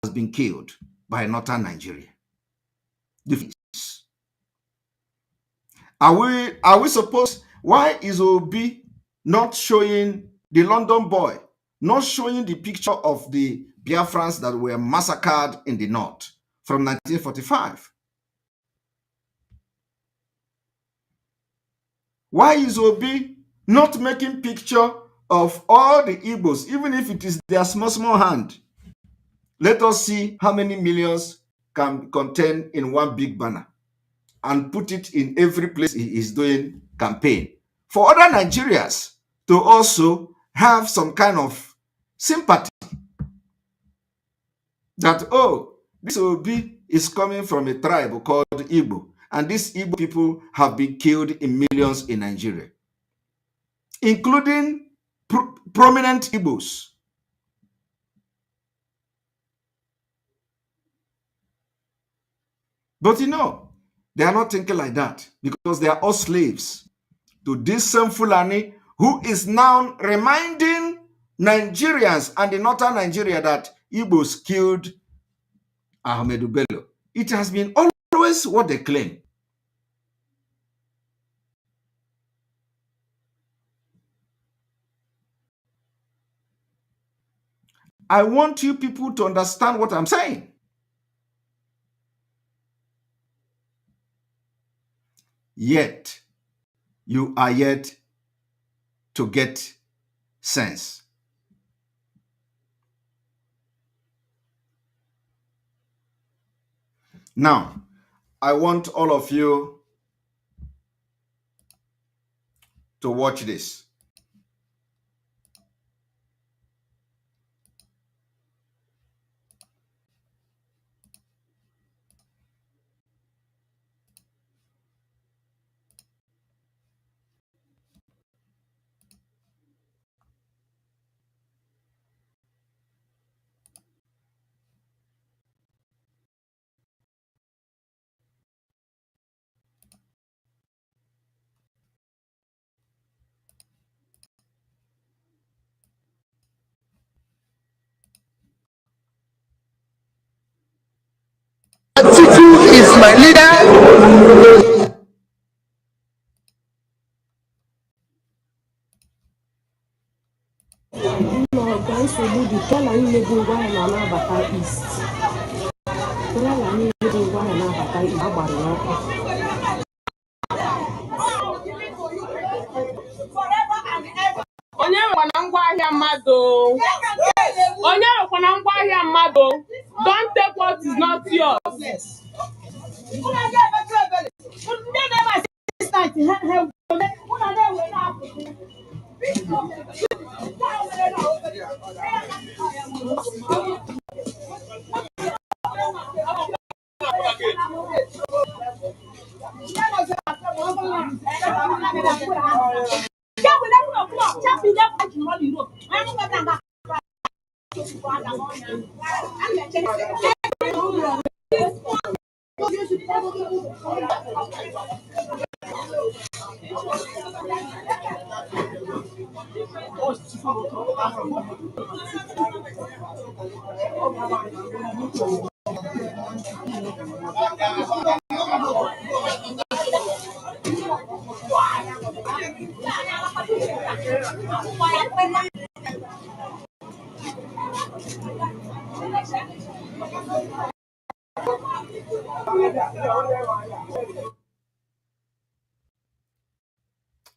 S7: has been killed by northern Nigeria. Are we supposed, why is Obi not showing the London boy, not showing the picture of the Biafrans that were massacred in the north from 1945? Why is Obi not making picture of all the Igbos, even if it is their small hand? Let us see how many millions can contain in one big banner and put it in every place he is doing campaign for other Nigerians to also have some kind of sympathy that, oh, this Obi is coming from a tribe called Igbo, and these Igbo people have been killed in millions in Nigeria, including prominent Igbos. But you know, they are not thinking like that because they are all slaves to this same Fulani who is now reminding Nigerians and the northern Nigeria that Igbos killed Ahmedu Bello. It has been always what they claim. I want you people to understand what I'm saying. Yet, you are yet to get sense. Now, I want all of you to watch this.
S13: Atiku is my leader.
S14: Onye rụkwana ngwaahịa mmadụ. Onye rụkwana ngwaahịa mmadụ. Don't take what is not yours.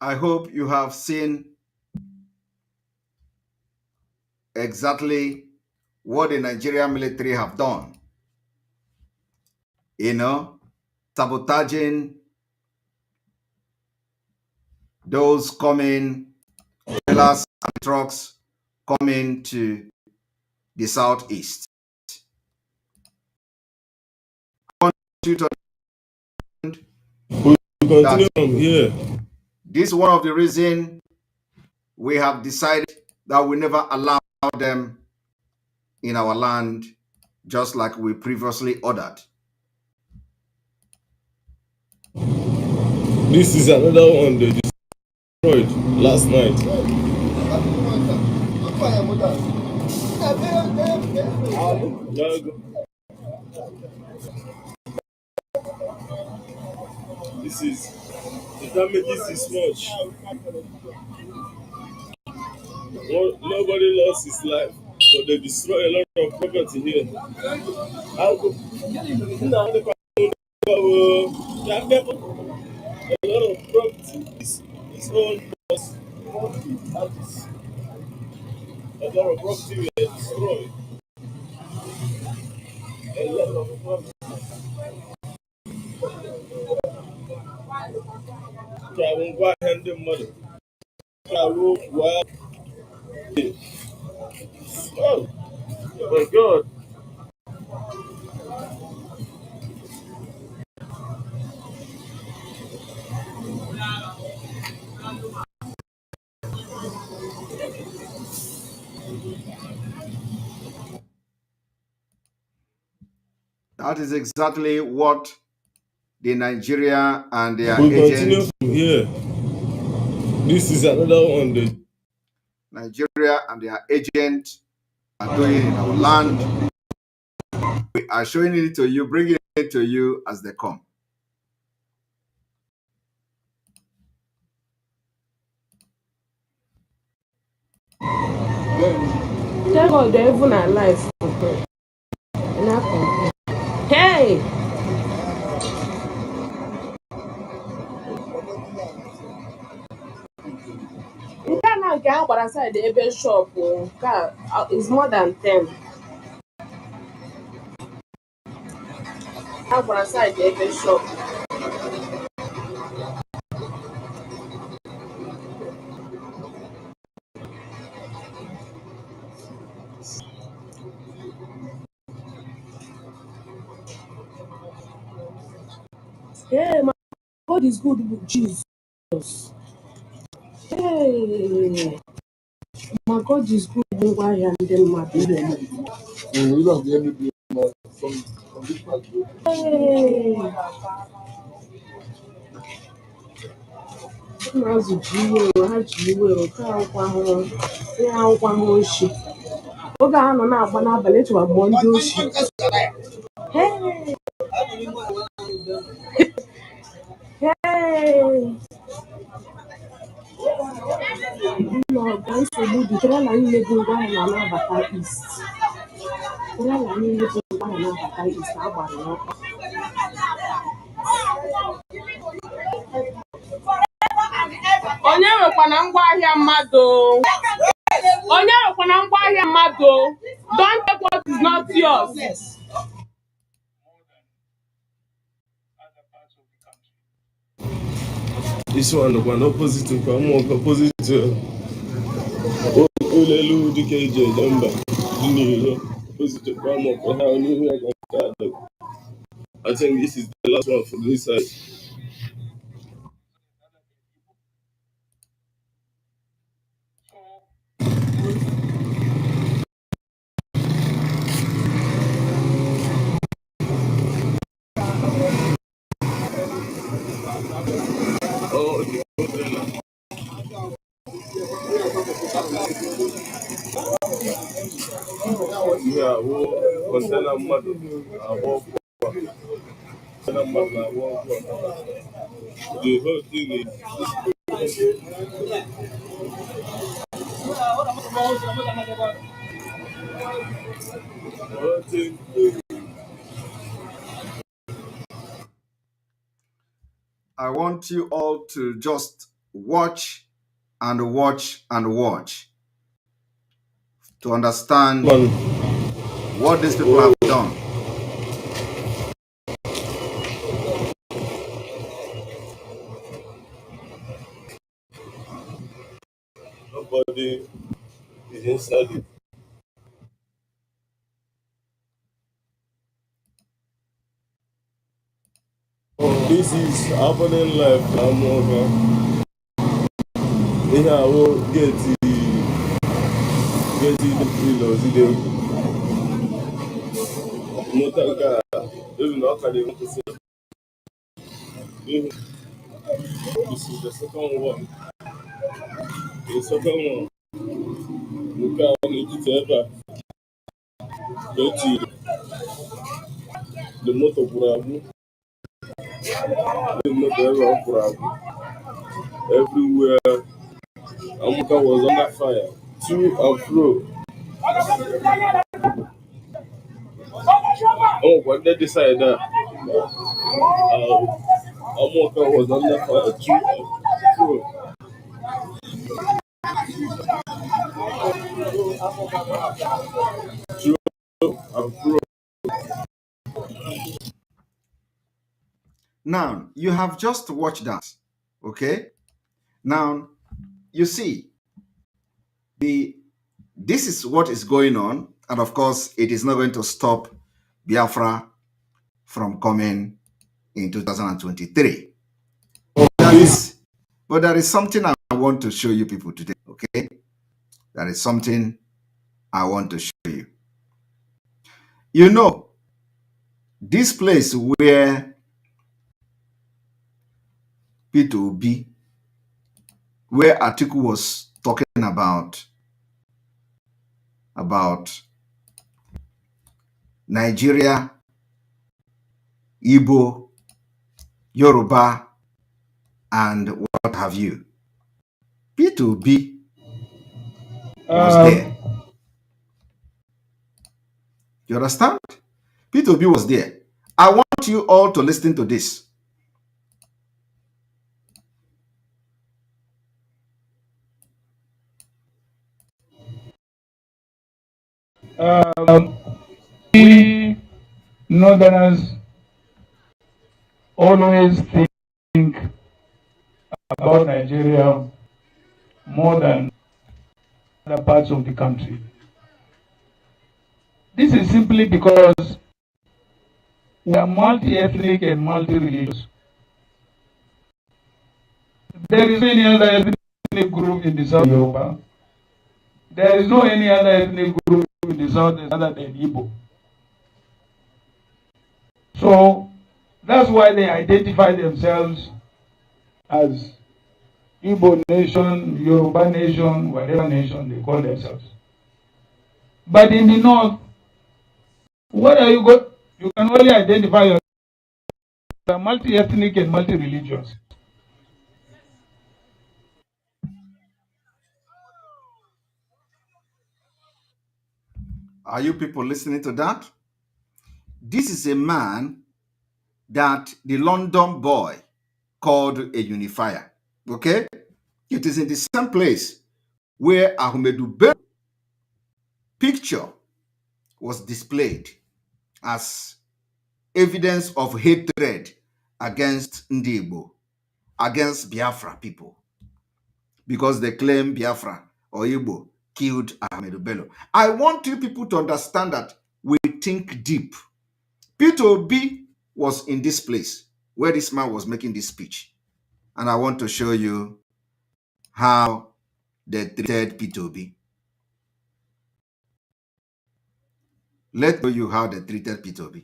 S7: I hope you have seen exactly what the Nigerian military have done. You know, sabotaging those coming, trailers and trucks coming to the southeast. I want you to continue from here. This is one of the reasons we have decided that we never allow them in our land, just like we previously ordered.
S15: This is another one they destroyed last night. This is the damages is much. Well, nobody lost his life, but they destroy a lot of property here. A lot of property is owned. A lot of property were destroyed. A lot of property. I won't go ahead and mother. I will Oh, my God.
S7: That is exactly what the Nigeria and their
S15: We continue
S7: agents.
S15: from here. This is another one.
S7: Nigeria and their agents are doing in our land. We are showing it to you, bringing it to you as they come.
S14: Thank God they're even alive. Hey! Nke a na nke a gbara side ebe shop nke a is more than 10. A gbara side ebe shop. Hey, my God is good with Jesus. Hey, my God is good with why I am the mad. Hey, Mazi ji iwe ha ji iwe ka akwụkwọ ahụhụ ihe akwụkwọ ahụhụ oshi. Oge a nọ na-agba n'abalị echewa gbụọ ndị oshi. Hey, hey. No, guys, the trailer niile bụ ngwa ahịa na-anabata East. Trailer niile bụ ngwa ahịa na-anabata East agbara n'ọkụ. Onye nwekwana ngwaahịa mmadụ? Onye nwekwana ngwaahịa mmadụ? Don't take what is not yours.
S15: This one, the one opposite to come opposite to Ulelu DKJ number. Opposite to come up. I think this is the last one from this side. Oh, okay. Yeah, container mother. The whole thing is.
S7: I want you all to just watch and watch and watch to understand what these people have done.
S15: Nobody is inside it. This is happening live. I'm over. They will get the kilos. Motor car. Even now, can they want to see? This is the second one. The second one. Look how many kids ever. Get the motor problem. The motor problem. Everywhere. Amuka was under fire. To and fro. Oh, when they decided that Amuka was under fire. To and fro. To and fro.
S7: Now, you have just watched that, okay? Now, you see, the This is what is going on. And of course, it is not going to stop Biafra from coming in 2023. But there is something I want to show you people today, okay? There is something I want to show you. You know, this place where P2B, where Atiku was talking about Nigeria, Igbo, Yoruba, and what have you. P2B was there. You understand? P2B was there. I want you all to listen to this.
S12: We Northerners always think about Nigeria more than other parts of the country. This is simply because we are multi-ethnic and multi-religious. There is no any other ethnic group in the South Yoruba. There is no any other ethnic group in the South other than Igbo. So that's why they identify themselves as Igbo nation, Yoruba nation, whatever nation they call themselves. But in the North, what are you going? You can only identify yourself as multi-ethnic and multi-religious.
S7: Are you people listening to that? This is a man that the London boy called a unifier. Okay? It is in the same place where Ahmedu Bello picture was displayed as evidence of hatred against Igbo, against Biafra people, because they claim Biafra or Igbo killed Ahmedu Bello. I want you people to understand that we think deep. P2B was in this place where this man was making this speech. And I want to show you how they treated P2B. Let's show you how they treated P2B.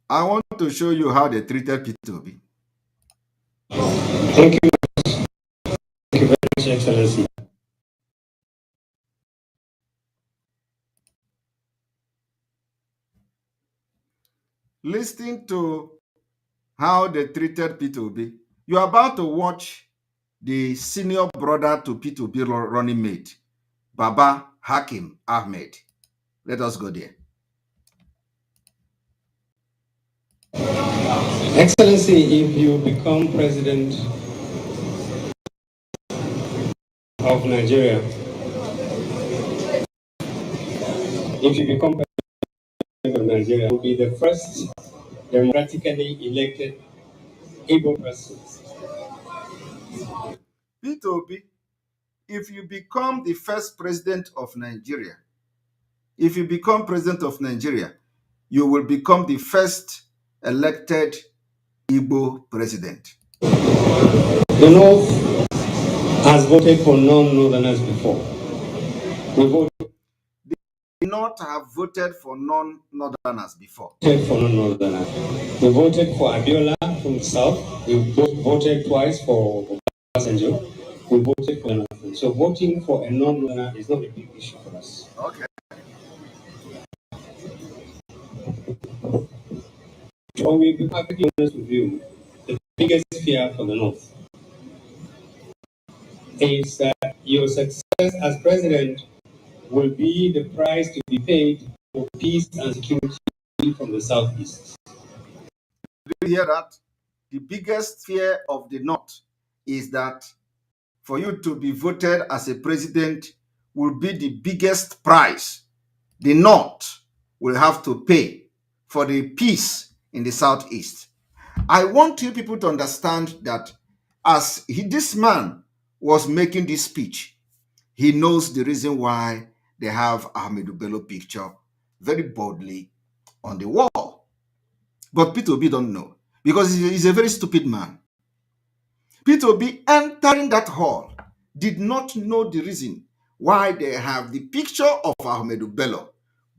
S7: I want to show you how they treated P2B.
S16: Thank you. Thank you very much, Excellency.
S7: Listening to how they treated P2B, you're about to watch the senior brother to P2B running mate, Baba Hakim Ahmed. Let us go there.
S16: Excellency, if you become president of Nigeria, you will be the first democratically elected Igbo president.
S7: P2B, if you become the first president of Nigeria, if you become president of Nigeria, you will become the first elected Igbo president.
S16: The North has voted for non-Northerners before.
S7: They not have voted for non-Northerners before.
S16: We voted for Abiola from the South. We voted twice for Obasanjo. We voted for another. So voting for a non-Northerner is not a big issue for us.
S7: Okay.
S16: Well, we'll be perfectly honest with you. The biggest fear for the North is that your success as president will be the price to be paid for peace and security from the Southeast.
S7: Do you hear that? The biggest fear of the North is that for you to be voted as a president will be the biggest prize the North will have to pay for the peace in the Southeast. I want you people to understand that as this man was making this speech, he knows the reason why they have Ahmed Bello picture very boldly on the wall. But Peter Obi don't know because he's a very stupid man. Peter Obi entering that hall did not know the reason why they have the picture of Ahmed Bello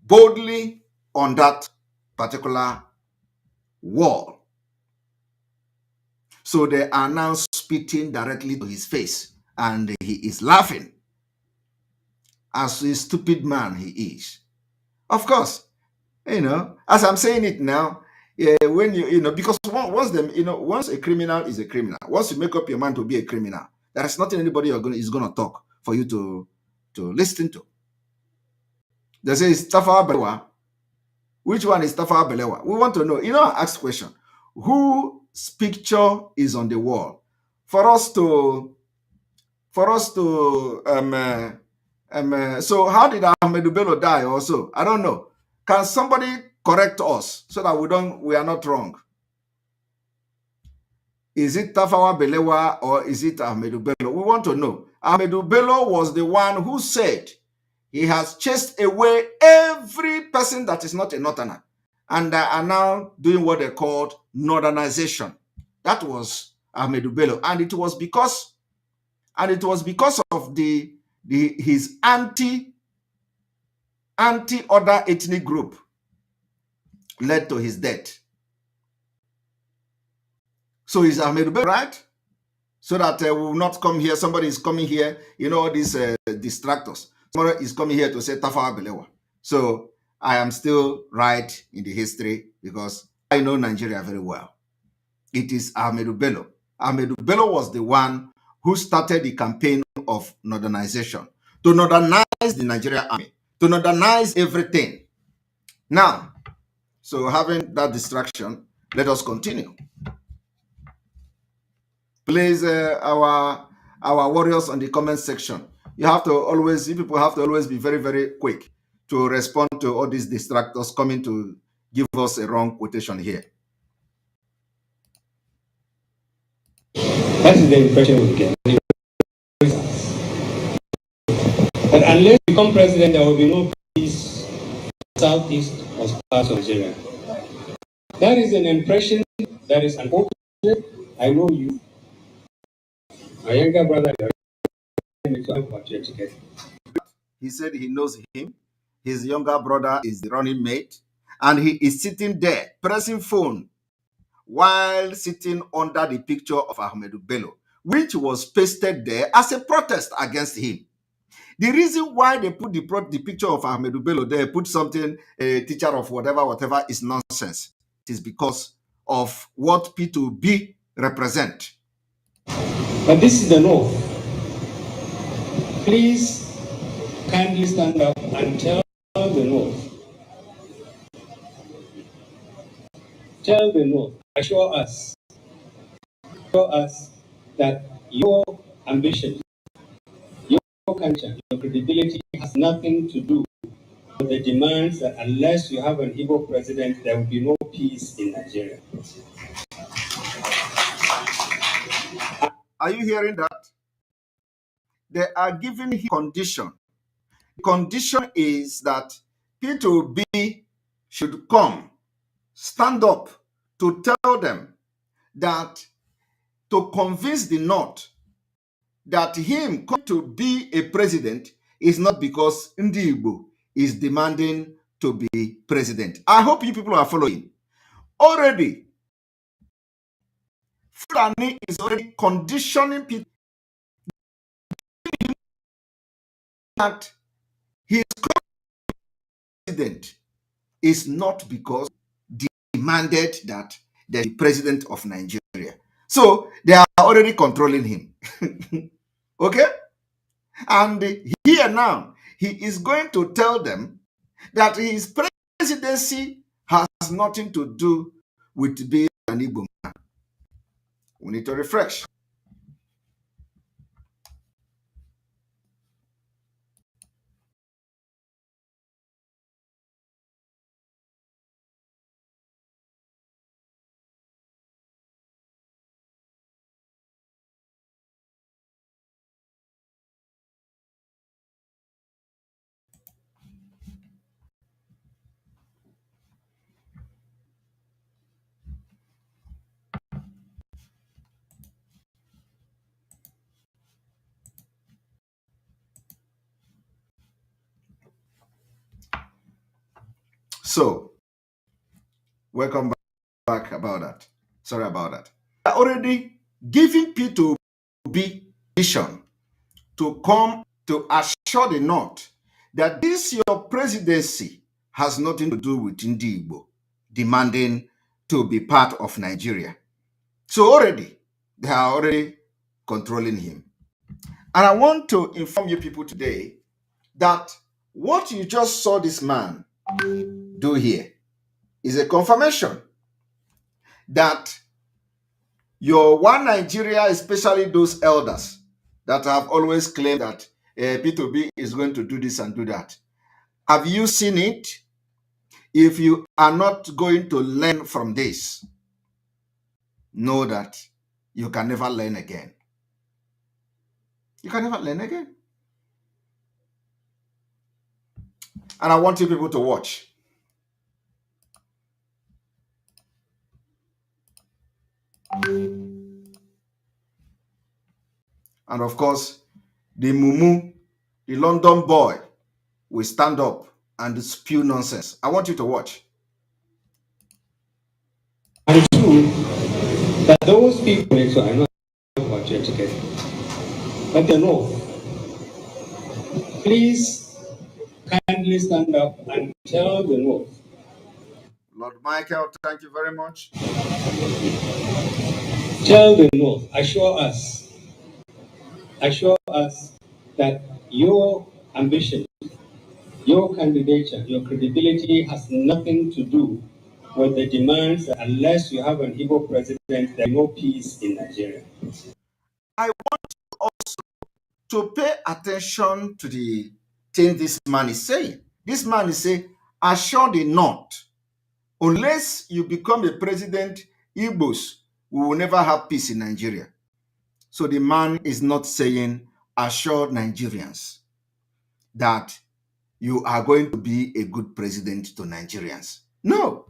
S7: boldly on that particular wall. So they are now spitting directly to his face and he is laughing as a stupid man he is. Of course, as I'm saying it now, when because once a criminal is a criminal, once you make up your mind to be a criminal, there is nothing anybody is going to talk for you to listen to. They say it's Tafawa Balewa. Which one is Tafawa Balewa? We want to know. Ask question. Whose picture is on the wall? For us to so how did Ahmed Bello die also? I don't know. Can somebody correct us so that we are not wrong? Is it Tafawa Balewa or is it Ahmed Bello? We want to know. Ahmed Bello was the one who said he has chased away every person that is not a northerner, and they are now doing what they called northernization. That was Ahmed Bello, and it was because of his anti other ethnic group led to his death. So is Ahmed Bello right? So that we will not come here. Somebody is coming here, all these distractors. Somebody is coming here to say Tafawa Balewa. So I am still right in the history because I know Nigeria very well. It is Ahmed Bello. Ahmed Bello was the one who started the campaign of northernization, to northernize the Nigerian army, to northernize everything. Now, so having that distraction, let us continue. Please, our warriors on the comment section. You people have to always be very, very quick to respond to all these distractors coming to give us a wrong quotation here.
S16: That is the impression we get. But unless you become president, there will be no peace southeast or parts of Nigeria. That is an impression that is unfortunate. I know you. My younger brother,
S7: he said he knows him. His younger brother is the running mate, and he is sitting there pressing phone while sitting under the picture of Ahmed Bello, which was pasted there as a protest against him. The reason why they put the picture of Ahmed Bello there, put something, a teacher of whatever, is nonsense. It is because of what P2B represent.
S16: But this is the law. Please kindly stand up and tell the North. Tell the North, assure us that your ambition, your culture, your credibility has nothing to do with the demands that unless you have an Igbo president, there will be no peace in Nigeria.
S7: Are you hearing that? They are giving him condition. The condition is that P2B should come, stand up to tell them that, to convince the North that him coming to be a president is not because Ndi Igbo is demanding to be president. I hope you people are following. Already, Fulani is already conditioning people that his president is not because demanded that the president of Nigeria. So they are already controlling him. Okay? And here now, he is going to tell them that his presidency has nothing to do with being an Igbo man. We need to refresh. So, welcome back about that. Sorry about that. They are already giving P2B vision to come to assure the North that this your presidency has nothing to do with Ndi Igbo demanding to be part of Nigeria. So already, they are already controlling him. And I want to inform you people today that what you just saw this man do here is a confirmation that your one Nigeria, especially those elders that have always claimed that P2B is going to do this and do that. Have you seen it? If you are not going to learn from this, know that you can never learn again. You can never learn again. And I want you people to watch. And of course, the Mumu, the London boy, will stand up and spew nonsense. I want you to watch.
S16: And two, that those people, so I know about your ticket, but they know. Please kindly stand up and tell the North.
S7: Lord Michael, thank you very much.
S16: Tell the North, assure us that your ambition, your candidature, your credibility has nothing to do with the demands that unless you have an Igbo president, there's no peace in Nigeria.
S7: I want you also to pay attention to the thing this man is saying. This man is saying, assure the North, unless you become a president, Igbos, we will never have peace in Nigeria. So the man is not saying, assure Nigerians that you are going to be a good president to Nigerians. No.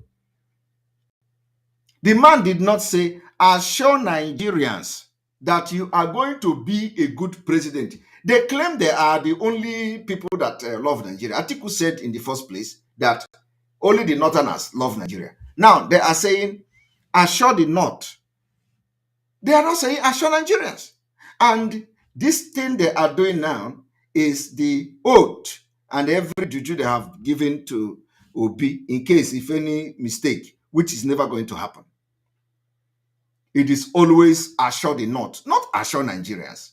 S7: The man did not say, assure Nigerians that you are going to be a good president. They claim they are the only people that love Nigeria. Atiku said in the first place that only the Northerners love Nigeria. Now they are saying, assure the North. They are not saying assure Nigerians. And this thing they are doing now is the oath and every juju they have given to Obi in case if any mistake, which is never going to happen. It is always assure the North, not assure Nigerians,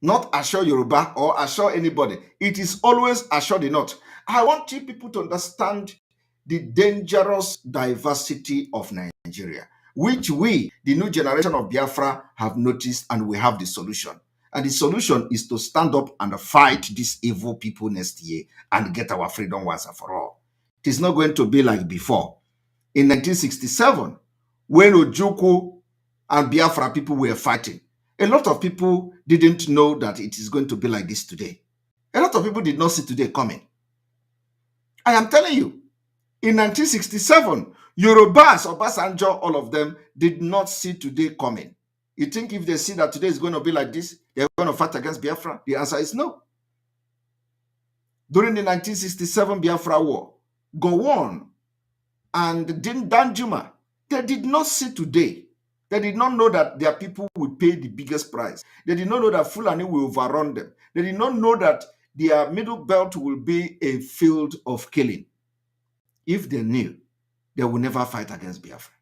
S7: not assure Yoruba or assure anybody. It is always assure the North. I want you people to understand the dangerous diversity of Nigeria, which we, the new generation of Biafra, have noticed, and we have the solution. And the solution is to stand up and fight these evil people next year and get our freedom once and for all. It is not going to be like before. In 1967, when Ojukwu and Biafra people were fighting, a lot of people didn't know that it is going to be like this today. A lot of people did not see today coming. I am telling you, in 1967, Yorubas, Obasanjo, all of them did not see today coming. You think if they see that today is going to be like this, they're going to fight against Biafra? The answer is no. During the 1967 Biafra War, Gowon and Danjuma, they did not see today. They did not know that their people will pay the biggest price. They did not know that Fulani will overrun them. They did not know that their middle belt will be a field of killing. If they knew, they will never fight against Biafra.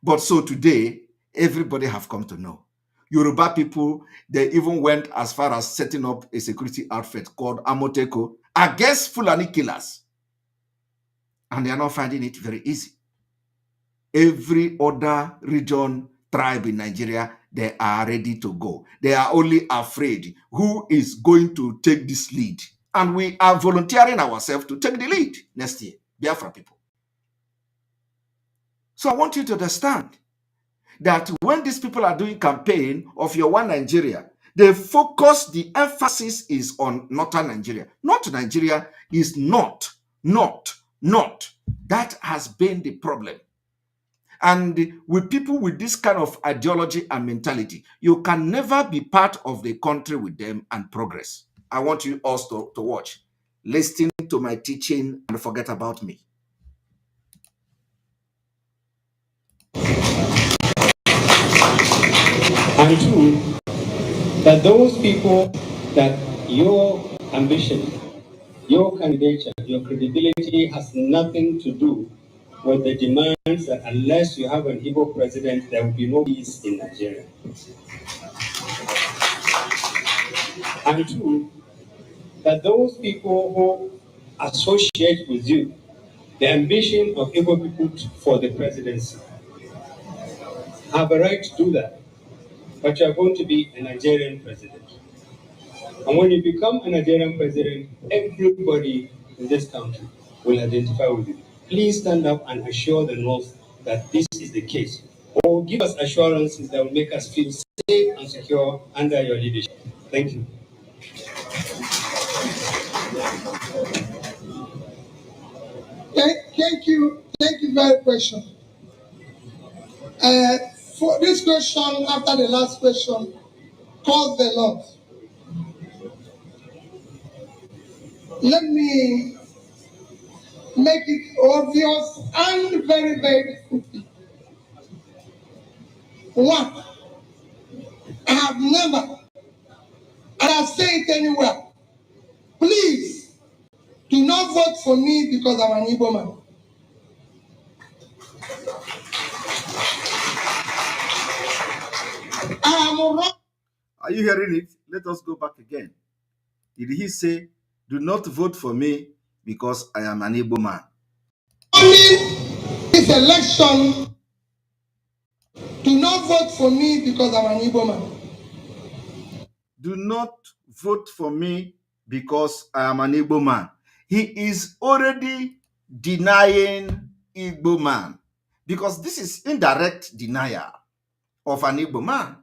S7: But so today, everybody have come to know. Yoruba people, they even went as far as setting up a security outfit called Amoteko against Fulani killers. And they are not finding it very easy. Every other region, tribe in Nigeria, they are ready to go. They are only afraid who is going to take this lead. And we are volunteering ourselves to take the lead next year, Biafra people. So I want you to understand that when these people are doing campaign of your one Nigeria, they focus, the emphasis is on northern Nigeria. North Nigeria is not. That has been the problem. And with people with this kind of ideology and mentality, you can never be part of the country with them and progress. I want you also to watch. Listen to my teaching and forget about me.
S16: And two, that those people that your ambition, your candidature, your credibility has nothing to do with the demands that unless you have an Igbo president, there will be no peace in Nigeria. And two, that those people who associate with you the ambition of Igbo people for the presidency have a right to do that, but you are going to be a Nigerian president. And when you become a Nigerian president, everybody in this country will identify with you. Please stand up and assure the North that this is the case, or give us assurances that will make us feel safe and secure under your leadership. Thank you.
S13: Thank you very question. For this question, after the last question, cause the Lord. Let me make it obvious and very, very quickly. One, I have never, and I say it anywhere, please do not vote for me because I'm an Igbo man. I am wrong.
S7: Are you hearing it? Let us go back again. Did he say, do not vote for me because I am an Igbo man?
S13: Only this election, do not vote for me because I'm an Igbo man.
S7: Do not vote for me because I am an Igbo man. He is already denying Igbo man because this is indirect denial of an Igbo man.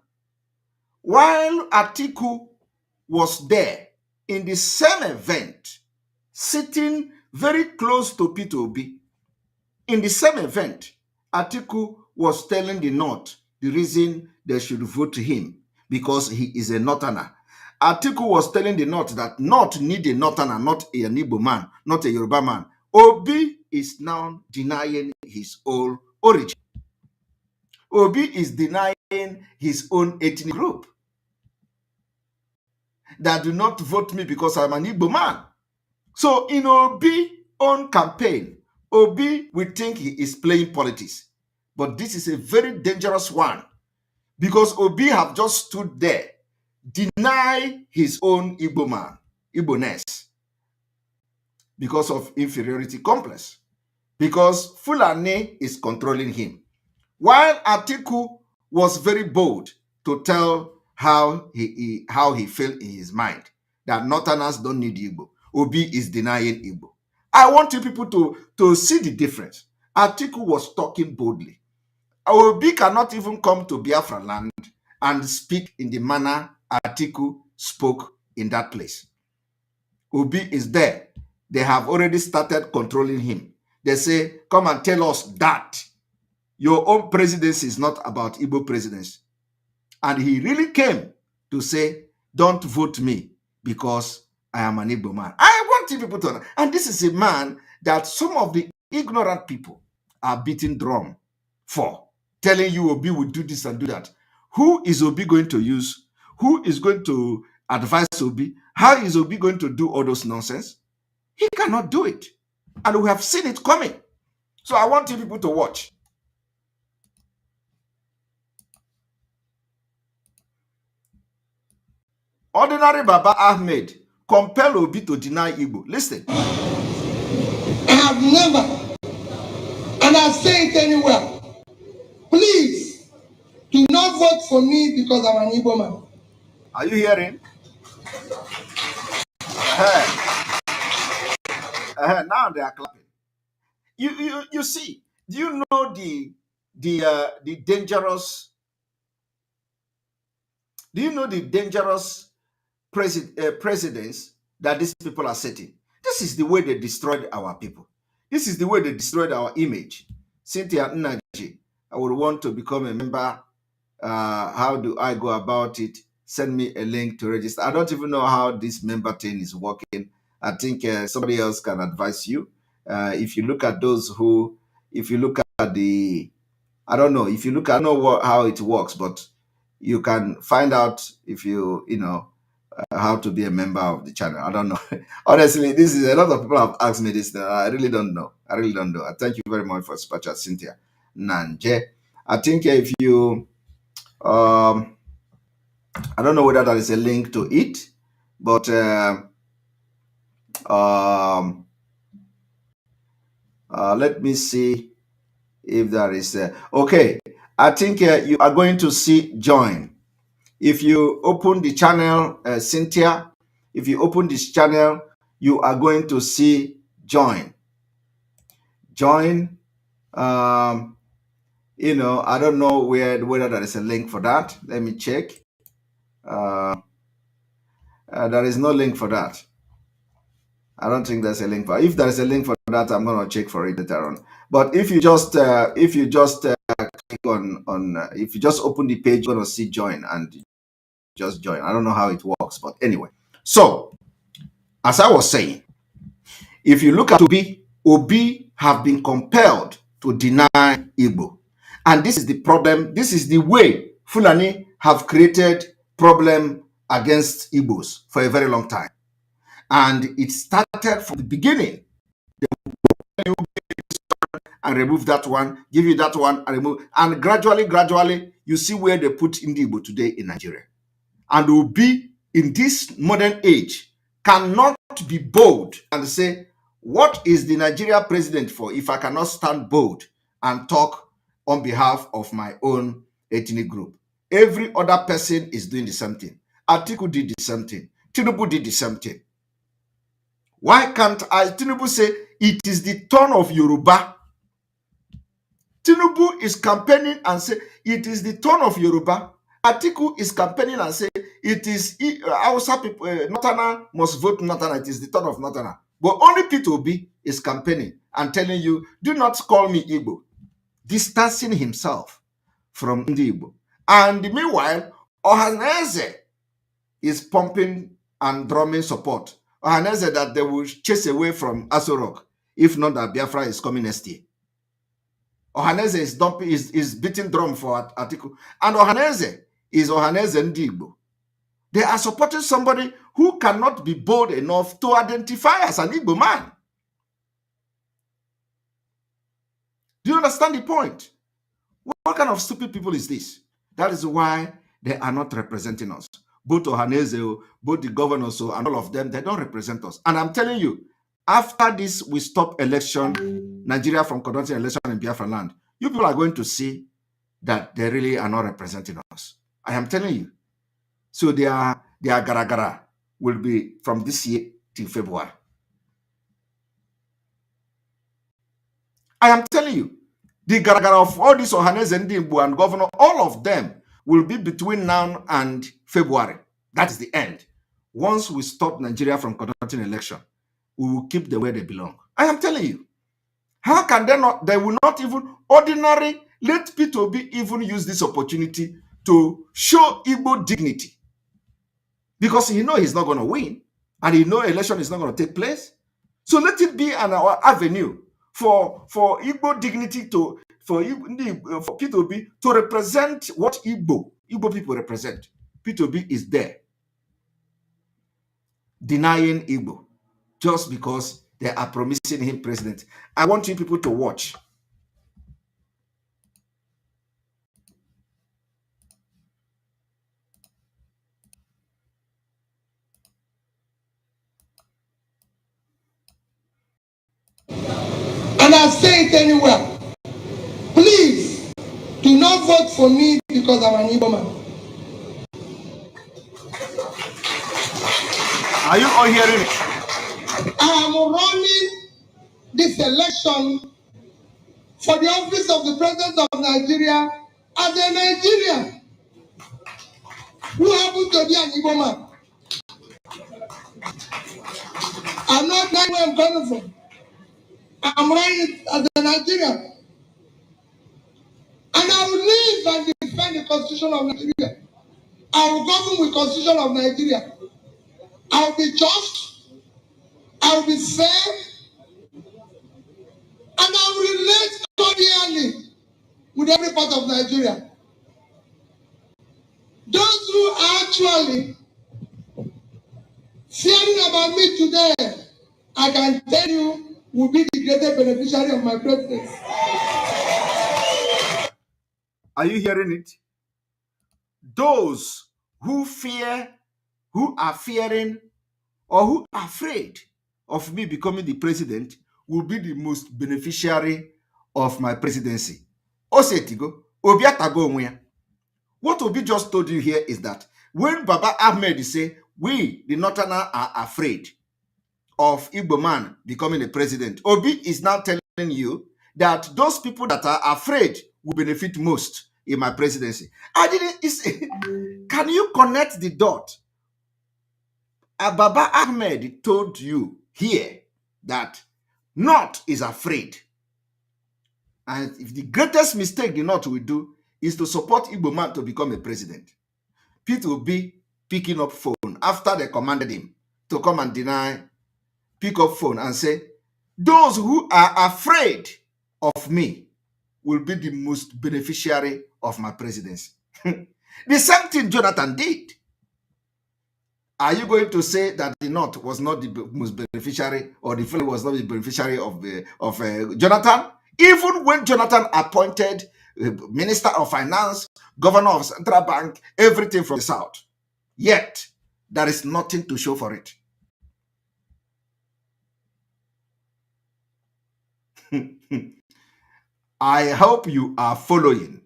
S7: While Atiku was there in the same event, sitting very close to Peter Obi, in the same event, Atiku was telling the North the reason they should vote him because he is a Northerner. Atiku was telling the North that North need a Northerner, not an Igbo man, not a Yoruba man. Obi is now denying his own origin. Obi is denying his own ethnic group. That do not vote me because I'm an Igbo man. So in Obi's own campaign, Obi will think he is playing politics. But this is a very dangerous one because Obi have just stood there, deny his own Igbo man, Igbo-ness, because of inferiority complex, because Fulani is controlling him. While Atiku was very bold to tell how he felt in his mind, that Northerners don't need Igbo. Obi is denying Igbo. I want you people to see the difference. Atiku was talking boldly. Obi cannot even come to Biafraland and speak in the manner Atiku spoke in that place. Obi is there. They have already started controlling him. They say, come and tell us that your own presidency is not about Igbo presidency. And he really came to say, don't vote me because I am an Igbo man. I want you people to know. And this is a man that some of the ignorant people are beating drum for, telling you Obi will do this and do that. Who is Obi going to use? Who is going to advise Obi? How is Obi going to do all those nonsense? He cannot do it. And we have seen it coming. So I want you people to watch. Ordinary Baba Ahmed compel Obi to deny Igbo. Listen.
S13: I have never, and I say it anywhere, please do not vote for me because I'm an Igbo man.
S7: Are you hearing? Now they are clapping. You see, do you know the dangerous? Do you know the dangerous precedents that these people are setting? This is the way they destroyed our people. This is the way they destroyed our image. Cynthia Nnamdi, I would want to become a member. How do I go about it? Send me a link to register. I don't even know how this member thing is working. I think somebody else can advise you. If you look at those if you look at the, I don't know, if you look at, I don't know how it works, but you can find out if you know how to be a member of the channel. I don't know. Honestly, this is a lot of people have asked me this. I really don't know. I thank you very much for super chat, Cynthia Nanje. I think if you I don't know whether there is a link to it, but let me see if there is okay. I think you are going to see join. If you open the channel, Cynthia, if you open this channel, you are going to see join. Join. You know, I don't know whether there is a link for that. Let me check. There is no link for that. I don't think there's a link for. If there is a link for that, I'm gonna check for it later on. But if you just click on if you just open the page, you're gonna see join and just join. I don't know how it works, but anyway. So, as I was saying, if you look at Obi have been compelled to deny Igbo, and this is the problem. This is the way Fulani have created problem against Igbos for a very long time. And it started from the beginning. They will and remove that one, give you that one, and remove. And gradually, you see where they put Igbo today in Nigeria. And Obi, in this modern age, cannot be bold and say, what is the Nigeria president for if I cannot stand bold and talk on behalf of my own ethnic group? Every other person is doing the same thing. Atiku did the same thing. Tinubu did the same thing. Why can't Tinubu say it is the turn of Yoruba? Tinubu is campaigning and say it is the turn of Yoruba. Atiku is campaigning and say it is Hausa people, Northerner must vote Northerner. It is the turn of Northerner. But only P2B is campaigning and telling you, do not call me Igbo, distancing himself from the Igbo. And meanwhile, Ohaneze is pumping and drumming support. Ohaneze that they will chase away from Aso Rock, if not that Biafra is coming next year. Ohaneze is beating drum for Atiku. And Ohaneze is Ohaneze Ndigbo. They are supporting somebody who cannot be bold enough to identify as an Igbo man. Do you understand the point? What kind of stupid people is this? That is why they are not representing us. Both Ohaneze, both the governors, and all of them, they don't represent us. And I'm telling you, after this, we stop election, Nigeria from conducting election in Biafraland, you people are going to see that they really are not representing us. I am telling you. So their gara-gara will be from this year till February. I am telling you, the gara-gara of all these Ohaneze Ndigbo and governor, all of them will be between now and February. That is the end. Once we stop Nigeria from conducting election, we will keep them where they belong. I am telling you. How can they not? They will not even ordinary let P2B even use this opportunity to show Igbo dignity. Because he knows he's not going to win. And he knows election is not going to take place. So let it be an avenue for Igbo dignity for P2B to represent what Igbo people represent. P2B is there denying Igbo just because they are promising him president. I want you people to watch.
S13: And I say it anywhere. Please do not vote for me because I'm an Igbo man.
S7: Are you all hearing it?
S13: I am running this election for the office of the President of Nigeria as a Nigerian who happens to be an Igbo man. I'm not knowing where I'm coming from. I'm running as a Nigerian. And I will live and defend the Constitution of Nigeria. I will govern with the Constitution of Nigeria. I will be just. I will be fair. And I will relate cordially with every part of Nigeria. Those who are actually fearing about me today, I can tell you, will be the greatest beneficiary of my presidency.
S7: Are you hearing it? Those who are fearing, or who are afraid of me becoming the president will be the most beneficiary of my presidency. Osetigo, Obiatago onwe. What Obi just told you here is that when Baba Ahmed say we, the Northerners, are afraid of Igbo man becoming a president, Obi is now telling you that those people that are afraid will benefit most in my presidency. Can you connect the dot? Baba Ahmed told you here that North is afraid. And if the greatest mistake the North will do is to support Igbo man to become a president, Pete will be picking up phone after they commanded him to come and pick up phone and say, those who are afraid of me will be the most beneficiary of my presidency. The same thing Jonathan did. Are you going to say that the North was not the most beneficiary, or the fellow was not the beneficiary of Jonathan? Even when Jonathan appointed Minister of Finance, Governor of Central Bank, everything from the South, yet there is nothing to show for it. I hope you are following.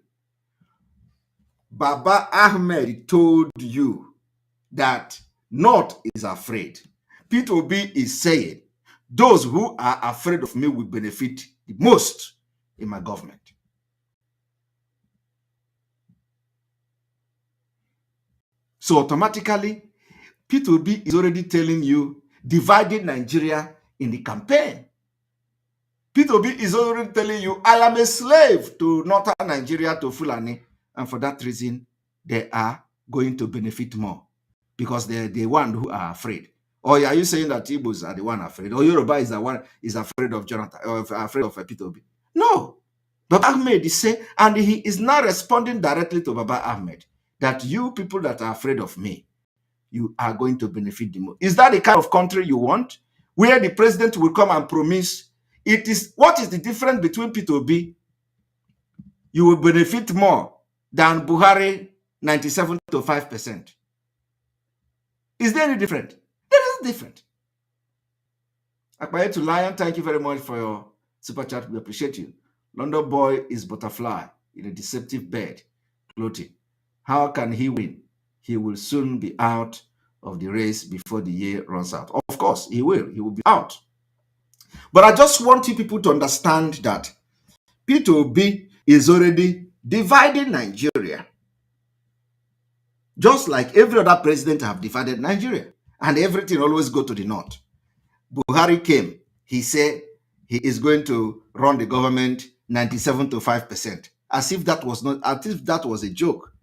S7: Baba Ahmed told you that North is afraid. Peter Obi is saying, those who are afraid of me will benefit the most in my government. So automatically, Peter Obi is already telling you, dividing Nigeria in the campaign. Peter Obi is already telling you, I am a slave to Northern Nigeria, to Fulani, and for that reason, they are going to benefit more because they're the one who are afraid. Or are you saying that Igbos are the one afraid? Or Yoruba is the one is afraid of Jonathan, or afraid of Peter Obi? No. Baba Ahmed is saying, and he is now responding directly to Baba Ahmed, that you people that are afraid of me, you are going to benefit the most. Is that the kind of country you want? Where the president will come and promise? It is, what is the difference between Peter Obi? You will benefit more than Buhari 97 to 5%. Is there any different? There is different. Akbaye to Lion, thank you very much for your super chat. We appreciate you. London boy is butterfly in a deceptive bed clothing. How can he win? He will soon be out of the race before the year runs out. Of course, he will. He will be out. But I just want you people to understand that Peter Obi is already dividing Nigeria. Just like every other president have divided Nigeria. And everything always go to the north. Buhari came. He said he is going to run the government 97 to 5%. As if that was not, as if that was a joke.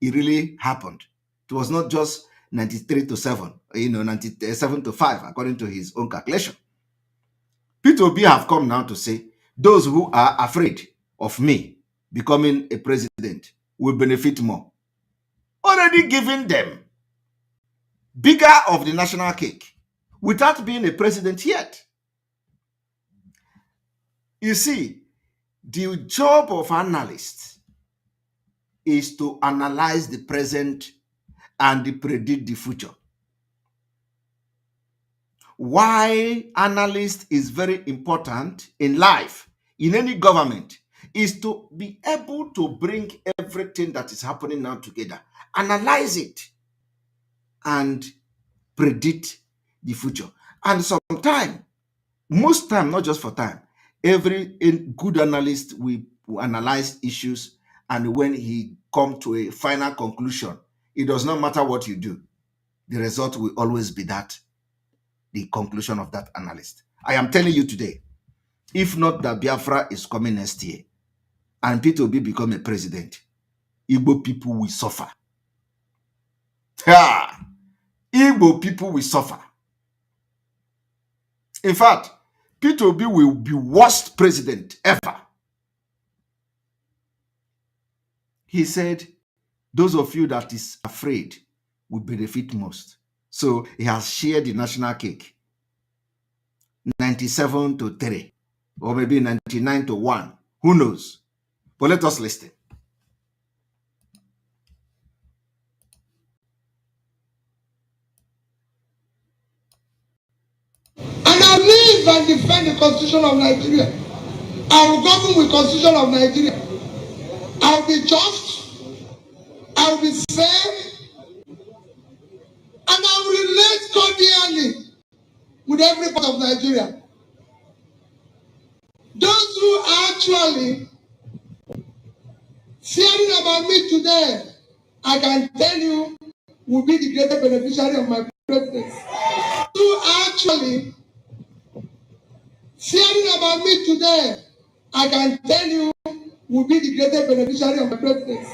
S7: It really happened. It was not just 93 to 7, 97 to 5, according to his own calculation. Peter Obi have come now to say, those who are afraid of me becoming a president will benefit more. Already giving them bigger of the national cake without being a president yet. You see, the job of analysts is to analyze the present and predict the future. Why analyst is very important in life, in any government, is to be able to bring everything that is happening now together, analyze it, and predict the future. And sometimes, most time, not just for time, every good analyst will analyze issues, and when he come to a final conclusion, it does not matter what you do. The result will always be that, the conclusion of that analyst. I am telling you today, if not that Biafra is coming next year, and Peter Obi become a president, Igbo people will suffer. Igbo people will suffer. In fact, Peter Obi will be worst president ever. He said, those of you that is afraid will benefit most. So he has shared the national cake. 97-3, or maybe 99-1. Who knows? But let us listen.
S13: And I live and defend the Constitution of Nigeria. I will govern with the Constitution of Nigeria. I will be just. I will be fair. And I will relate cordially with every part of Nigeria. Those who are actually fearing about me today, I can tell you, will be the greatest beneficiary of my greatness. Those who are actually fearing about me today, I can tell you, will be the greatest beneficiary of my greatness.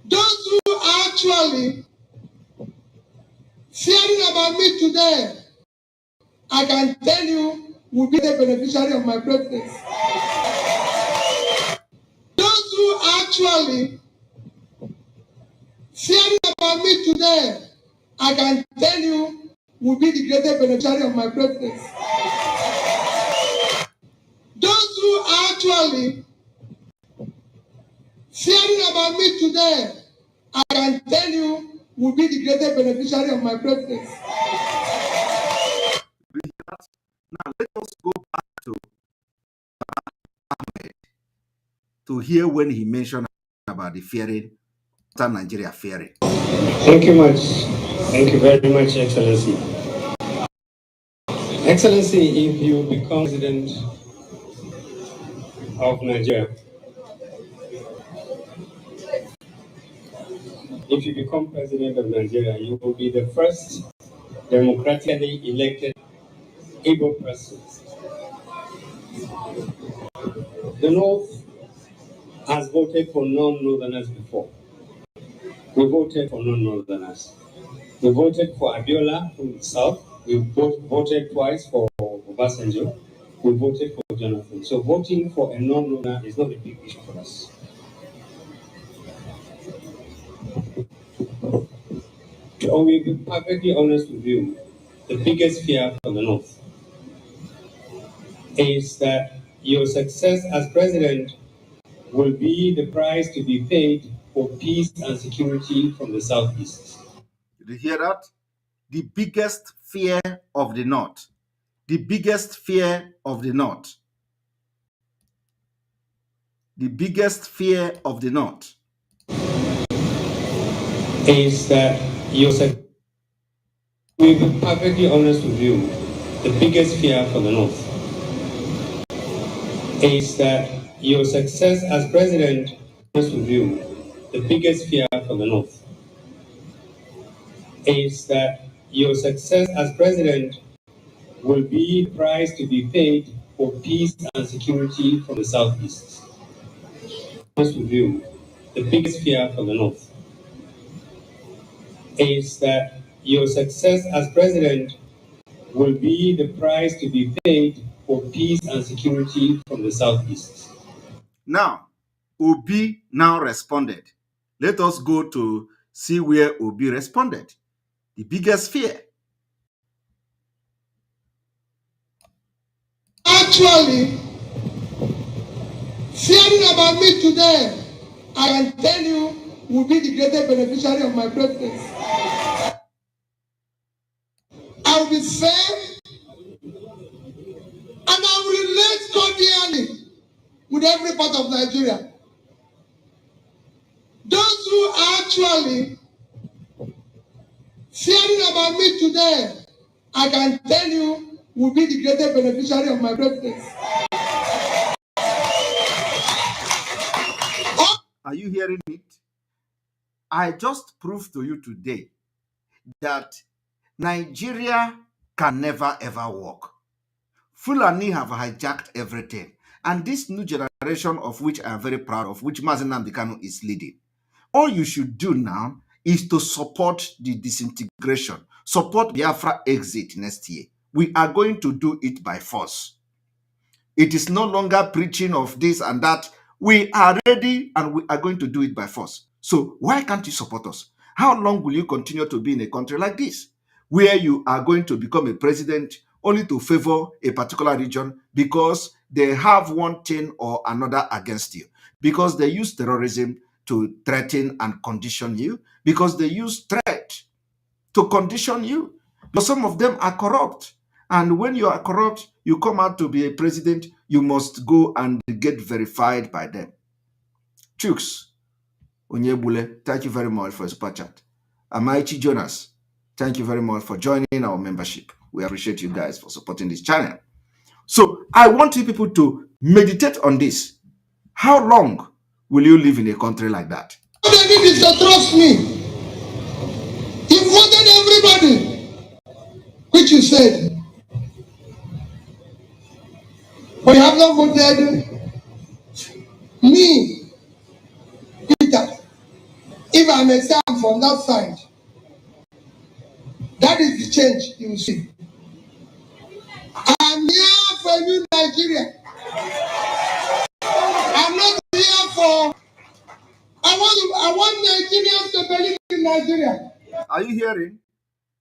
S13: Those who are actually fearing about me today, I can tell you, will be the beneficiary of my greatness. Those who are actually fearing about me today, I can tell you, will be the greatest beneficiary of my greatness. Those who are actually fearing about me today, I can tell you, will be the greatest beneficiary of my greatness.
S7: Now let us go back to Ahmed to hear when he mentioned about the fearing, Nigeria fearing.
S16: Thank you much. Thank you very much, Excellency. Excellency, if you become president of Nigeria, if you become president of Nigeria, you will be the first democratically elected able person. The North has voted for non-Northerners before. We voted for non-Northerners. We voted for Abiola from the South. We voted twice for Obasanjo. We voted for Jonathan. So voting for a non-Northerner is not a big issue for us. I will be perfectly honest with you. The biggest fear for the North is that your success as president will be the price to be paid for peace and security from the Southeast.
S7: Did you hear that? The biggest fear of the North. The biggest fear of the North. The biggest fear of the North
S16: is that your success. We'll be perfectly honest with you. The biggest fear for the North is that your success as president, honest with you, the biggest fear for the North is that your success as president will be the price to be paid for peace and security from the Southeast. Honest with you, the biggest fear for the North is that your success as president will be the price to be paid for peace and security from the Southeast.
S7: Now, Obi now responded. Let us go to see where Obi responded. The biggest fear.
S13: Actually, fearing about me today, I can tell you, will be the greatest beneficiary of my greatness. I will be fair, and I will relate cordially with every part of Nigeria. Those who are actually fearing about me today, I can tell you, will be the greatest beneficiary of my greatness.
S7: Are you hearing it? I just proved to you today that Nigeria can never ever work. Fulani have hijacked everything. And this new generation, of which I am very proud of, which Mazi Nnamdi Kanu is leading, all you should do now is to support the disintegration, support Biafra exit next year. We are going to do it by force. It is no longer preaching of this and that. We are ready and we are going to do it by force. So why can't you support us? How long will you continue to be in a country like this, where you are going to become a president only to favor a particular region because they have one thing or another against you, because they use terrorism to threaten and condition you, because they use threat to condition you? But some of them are corrupt. And when you are corrupt, you come out to be a president, you must go and get verified by them. Chooks Onyebule, thank you very much for your super chat. Amaichi Jonas, thank you very much for joining our membership. We appreciate you guys for supporting this channel. So I want you people to meditate on this. How long will you live in a country like that?
S13: What I need is to trust me. He voted everybody, which you said. But you have not voted me, Peter. If I may stand from that side, that is the change you will see. I'm here for you, Nigeria. I'm not here for. I want Nigerians to believe in Nigeria.
S7: Are you hearing?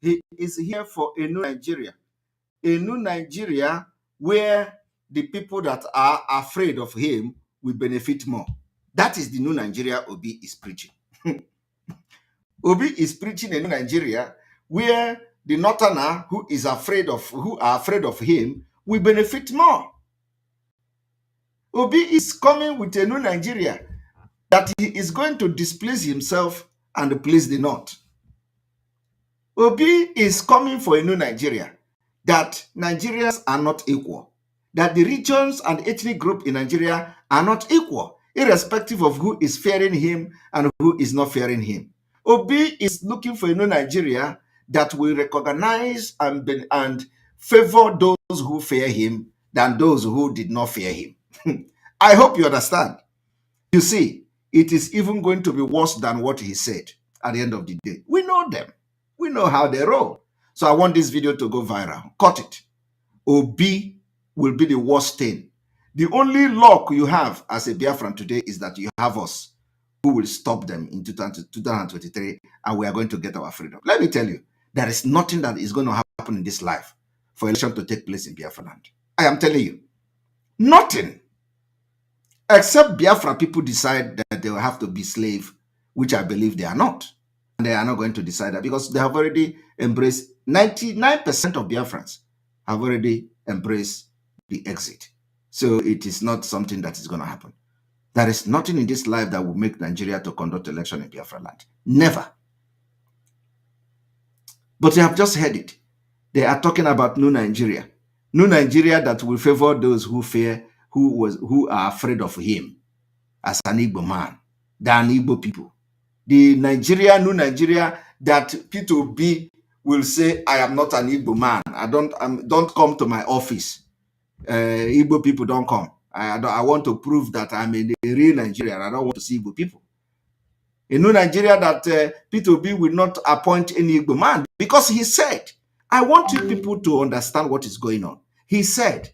S7: He is here for a new Nigeria. A new Nigeria where the people that are afraid of him will benefit more. That is the new Nigeria Obi is preaching. Obi is preaching a new Nigeria where the Northerner who are afraid of him will benefit more. Obi is coming with a new Nigeria that he is going to displease himself and please the North. Obi is coming for a new Nigeria, that Nigerians are not equal, that the regions and ethnic group in Nigeria are not equal, irrespective of who is fearing him and who is not fearing him. Obi is looking for a new Nigeria that will recognize and favor those who fear him than those who did not fear him. I hope you understand. You see, it is even going to be worse than what he said at the end of the day. We know them. We know how they roll. So I want this video to go viral. Cut it. Obi will be the worst thing. The only luck you have as a Biafran today is that you have us who will stop them in 2023, and we are going to get our freedom. Let me tell you, there is nothing that is going to happen in this life for election to take place in Biafraland. I am telling you, nothing. Except Biafra people decide that they will have to be slave, which I believe they are not. And they are not going to decide that because they have already embraced, 99% of Biafrans have already embraced the exit. So it is not something that is going to happen. There is nothing in this life that will make Nigeria to conduct election in Biafraland. Never. But you have just heard it. They are talking about new Nigeria. New Nigeria that will favor those who fear, who are afraid of him as an Igbo man, than Igbo people. The Nigeria, new Nigeria that P2B will say, I am not an Igbo man. Don't come to my office. Igbo people don't come. I want to prove that I'm a real Nigerian. I don't want to see Igbo people. A new Nigeria that P2B will not appoint any Igbo man because he said, I want you people to understand what is going on. He said,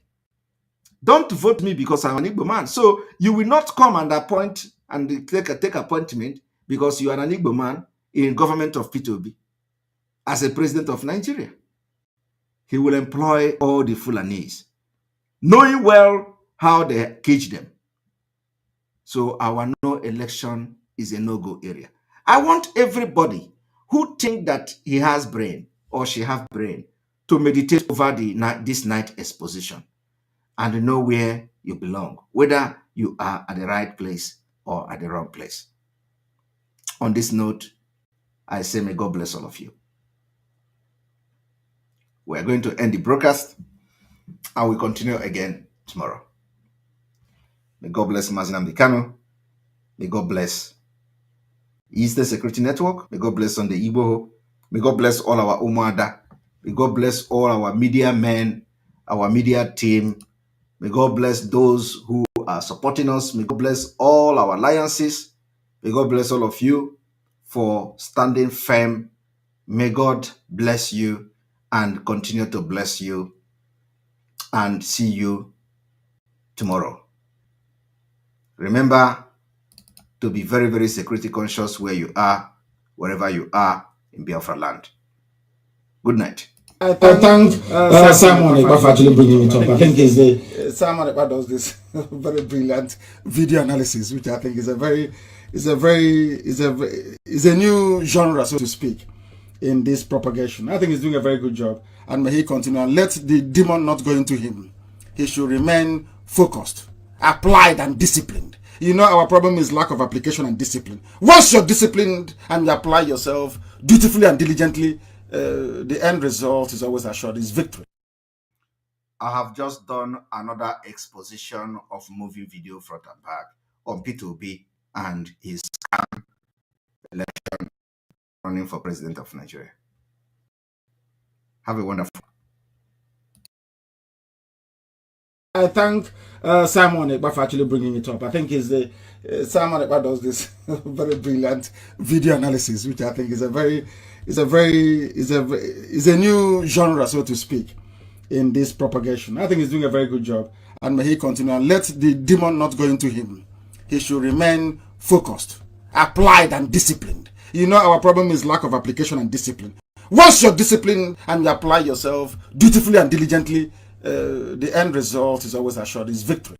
S7: don't vote me because I'm an Igbo man. So you will not come and appoint and take appointment because you are an Igbo man in government of P2B as a president of Nigeria. He will employ all the Fulanis, knowing well how they cage them. So our no election is a no-go area. I want everybody who think that he has brain or she have brain to meditate over this night exposition and know where you belong, whether you are at the right place or at the wrong place. On this note, I say may God bless all of you. We are going to end the broadcast and we continue again tomorrow. May God bless Mazi Nnamdi Kanu. May God bless Eastern Security Network. May God bless Sunday Igbo. May God bless all our Umuada. May God bless all our media men, our media team. May God bless those who are supporting us. May God bless all our alliances. May God bless all of you for standing firm. May God bless you and continue to bless you. And see you tomorrow. Remember to be very, very security conscious where you are, wherever you are in Biafra land. Good night.
S4: I thank Simon Ekpa for actually bringing it up. I think is the Simon Ekpa does this very brilliant video analysis, which I think is a new genre, so to speak, in this propagation. I think he's doing a very good job, and may he continue and let the demon not go into him. He should remain focused, applied, and disciplined. You know, our problem is lack of application and discipline. Once you're disciplined and you apply yourself dutifully and diligently, the end result is always assured, is victory.
S7: I have just done another exposition of movie video front and back on P2B and his scam election running for president of Nigeria. Have a wonderful.
S4: I thank Simon Ekpa for actually bringing it up. I think is the Simon Ekpa does this very brilliant video analysis, which I think is a new genre, so to speak, in this propagation. I think he's doing a very good job, and may he continue and let the demon not go into him. He should remain focused, applied, and disciplined. You know, our problem is lack of application and discipline. Once you're disciplined and you apply yourself dutifully and diligently, the end result is always assured, is victory.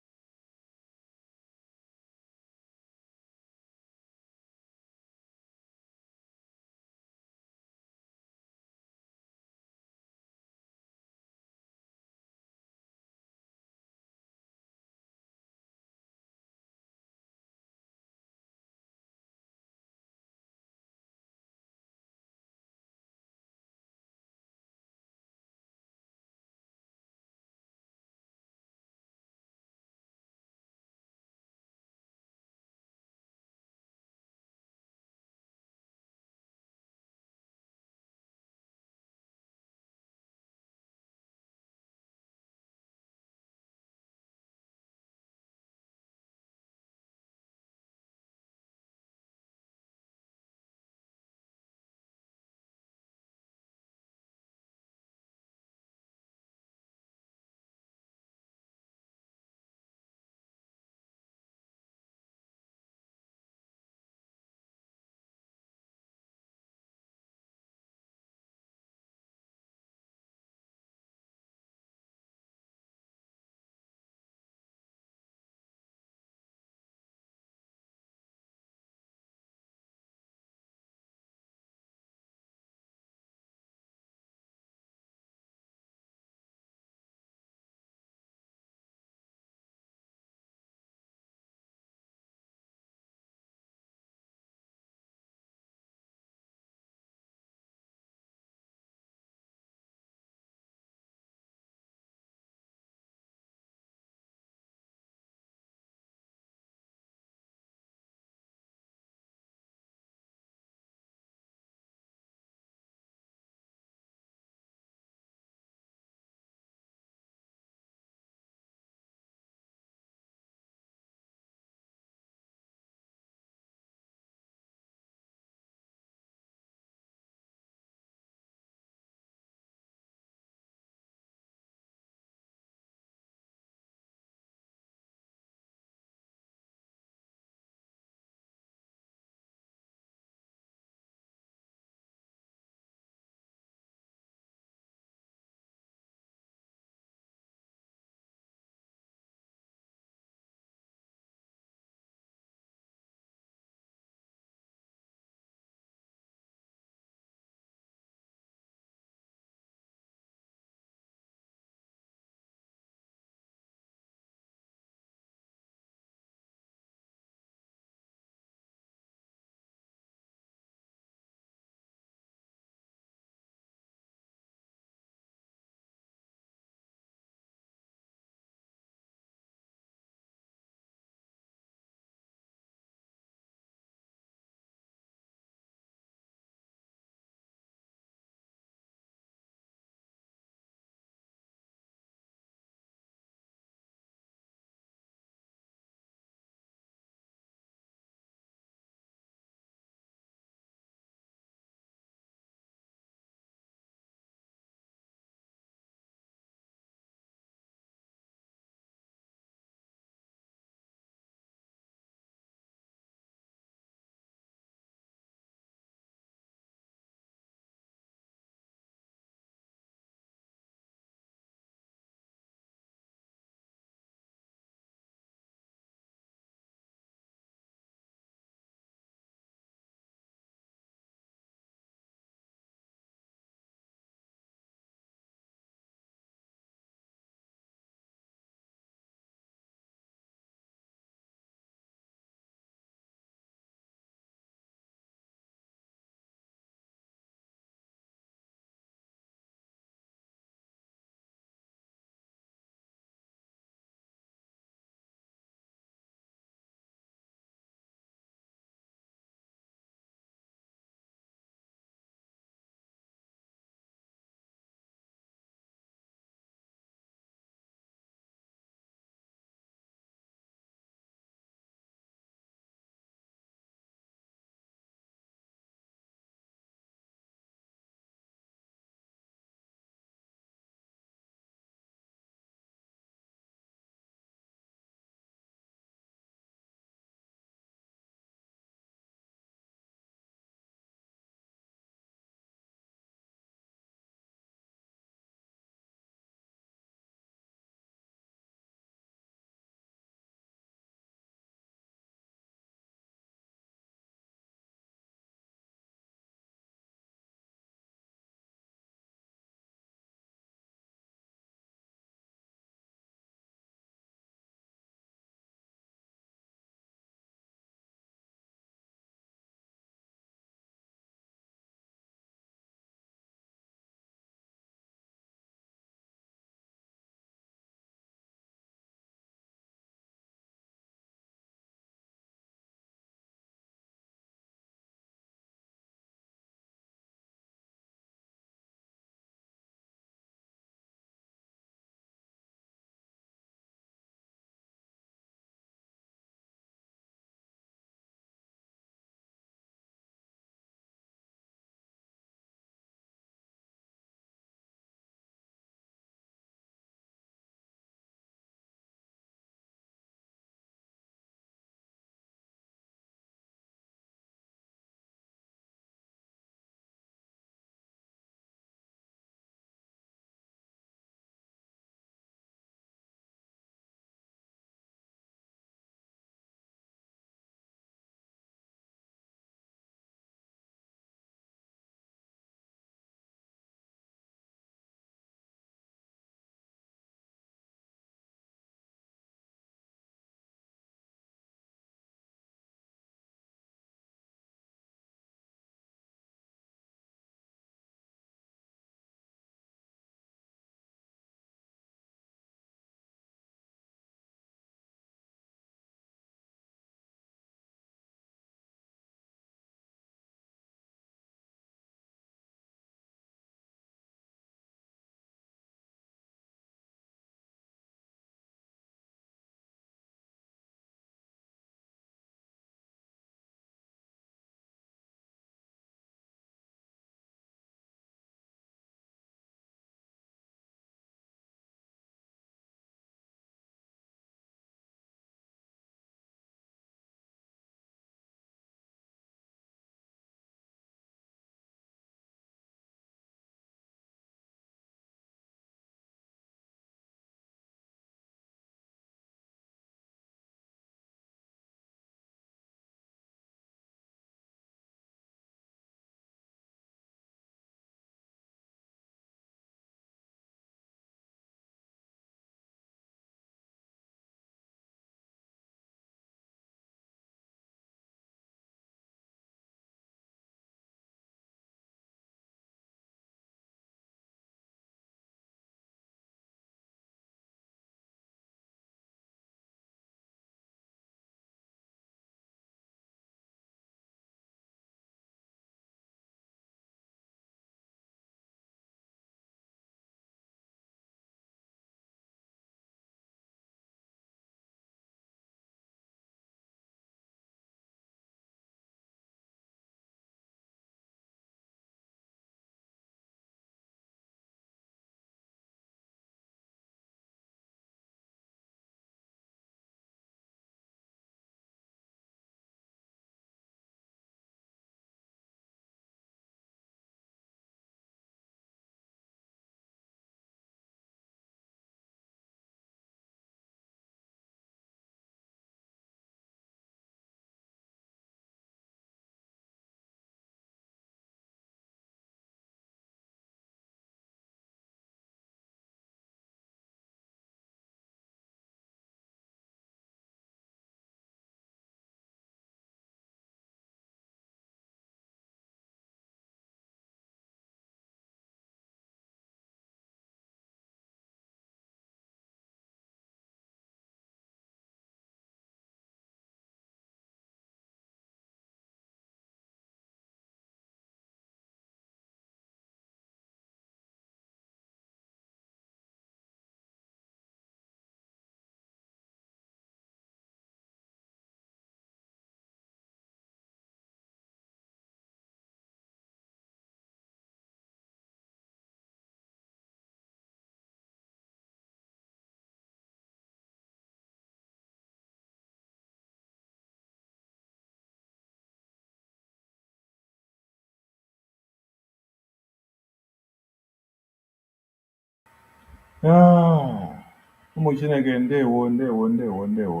S17: Ụmụ Chineke, ndewo, ndewo, ndewo, ndewo.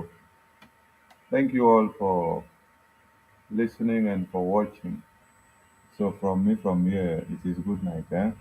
S17: Thank you all for listening and for watching. So from me from here, it is good night.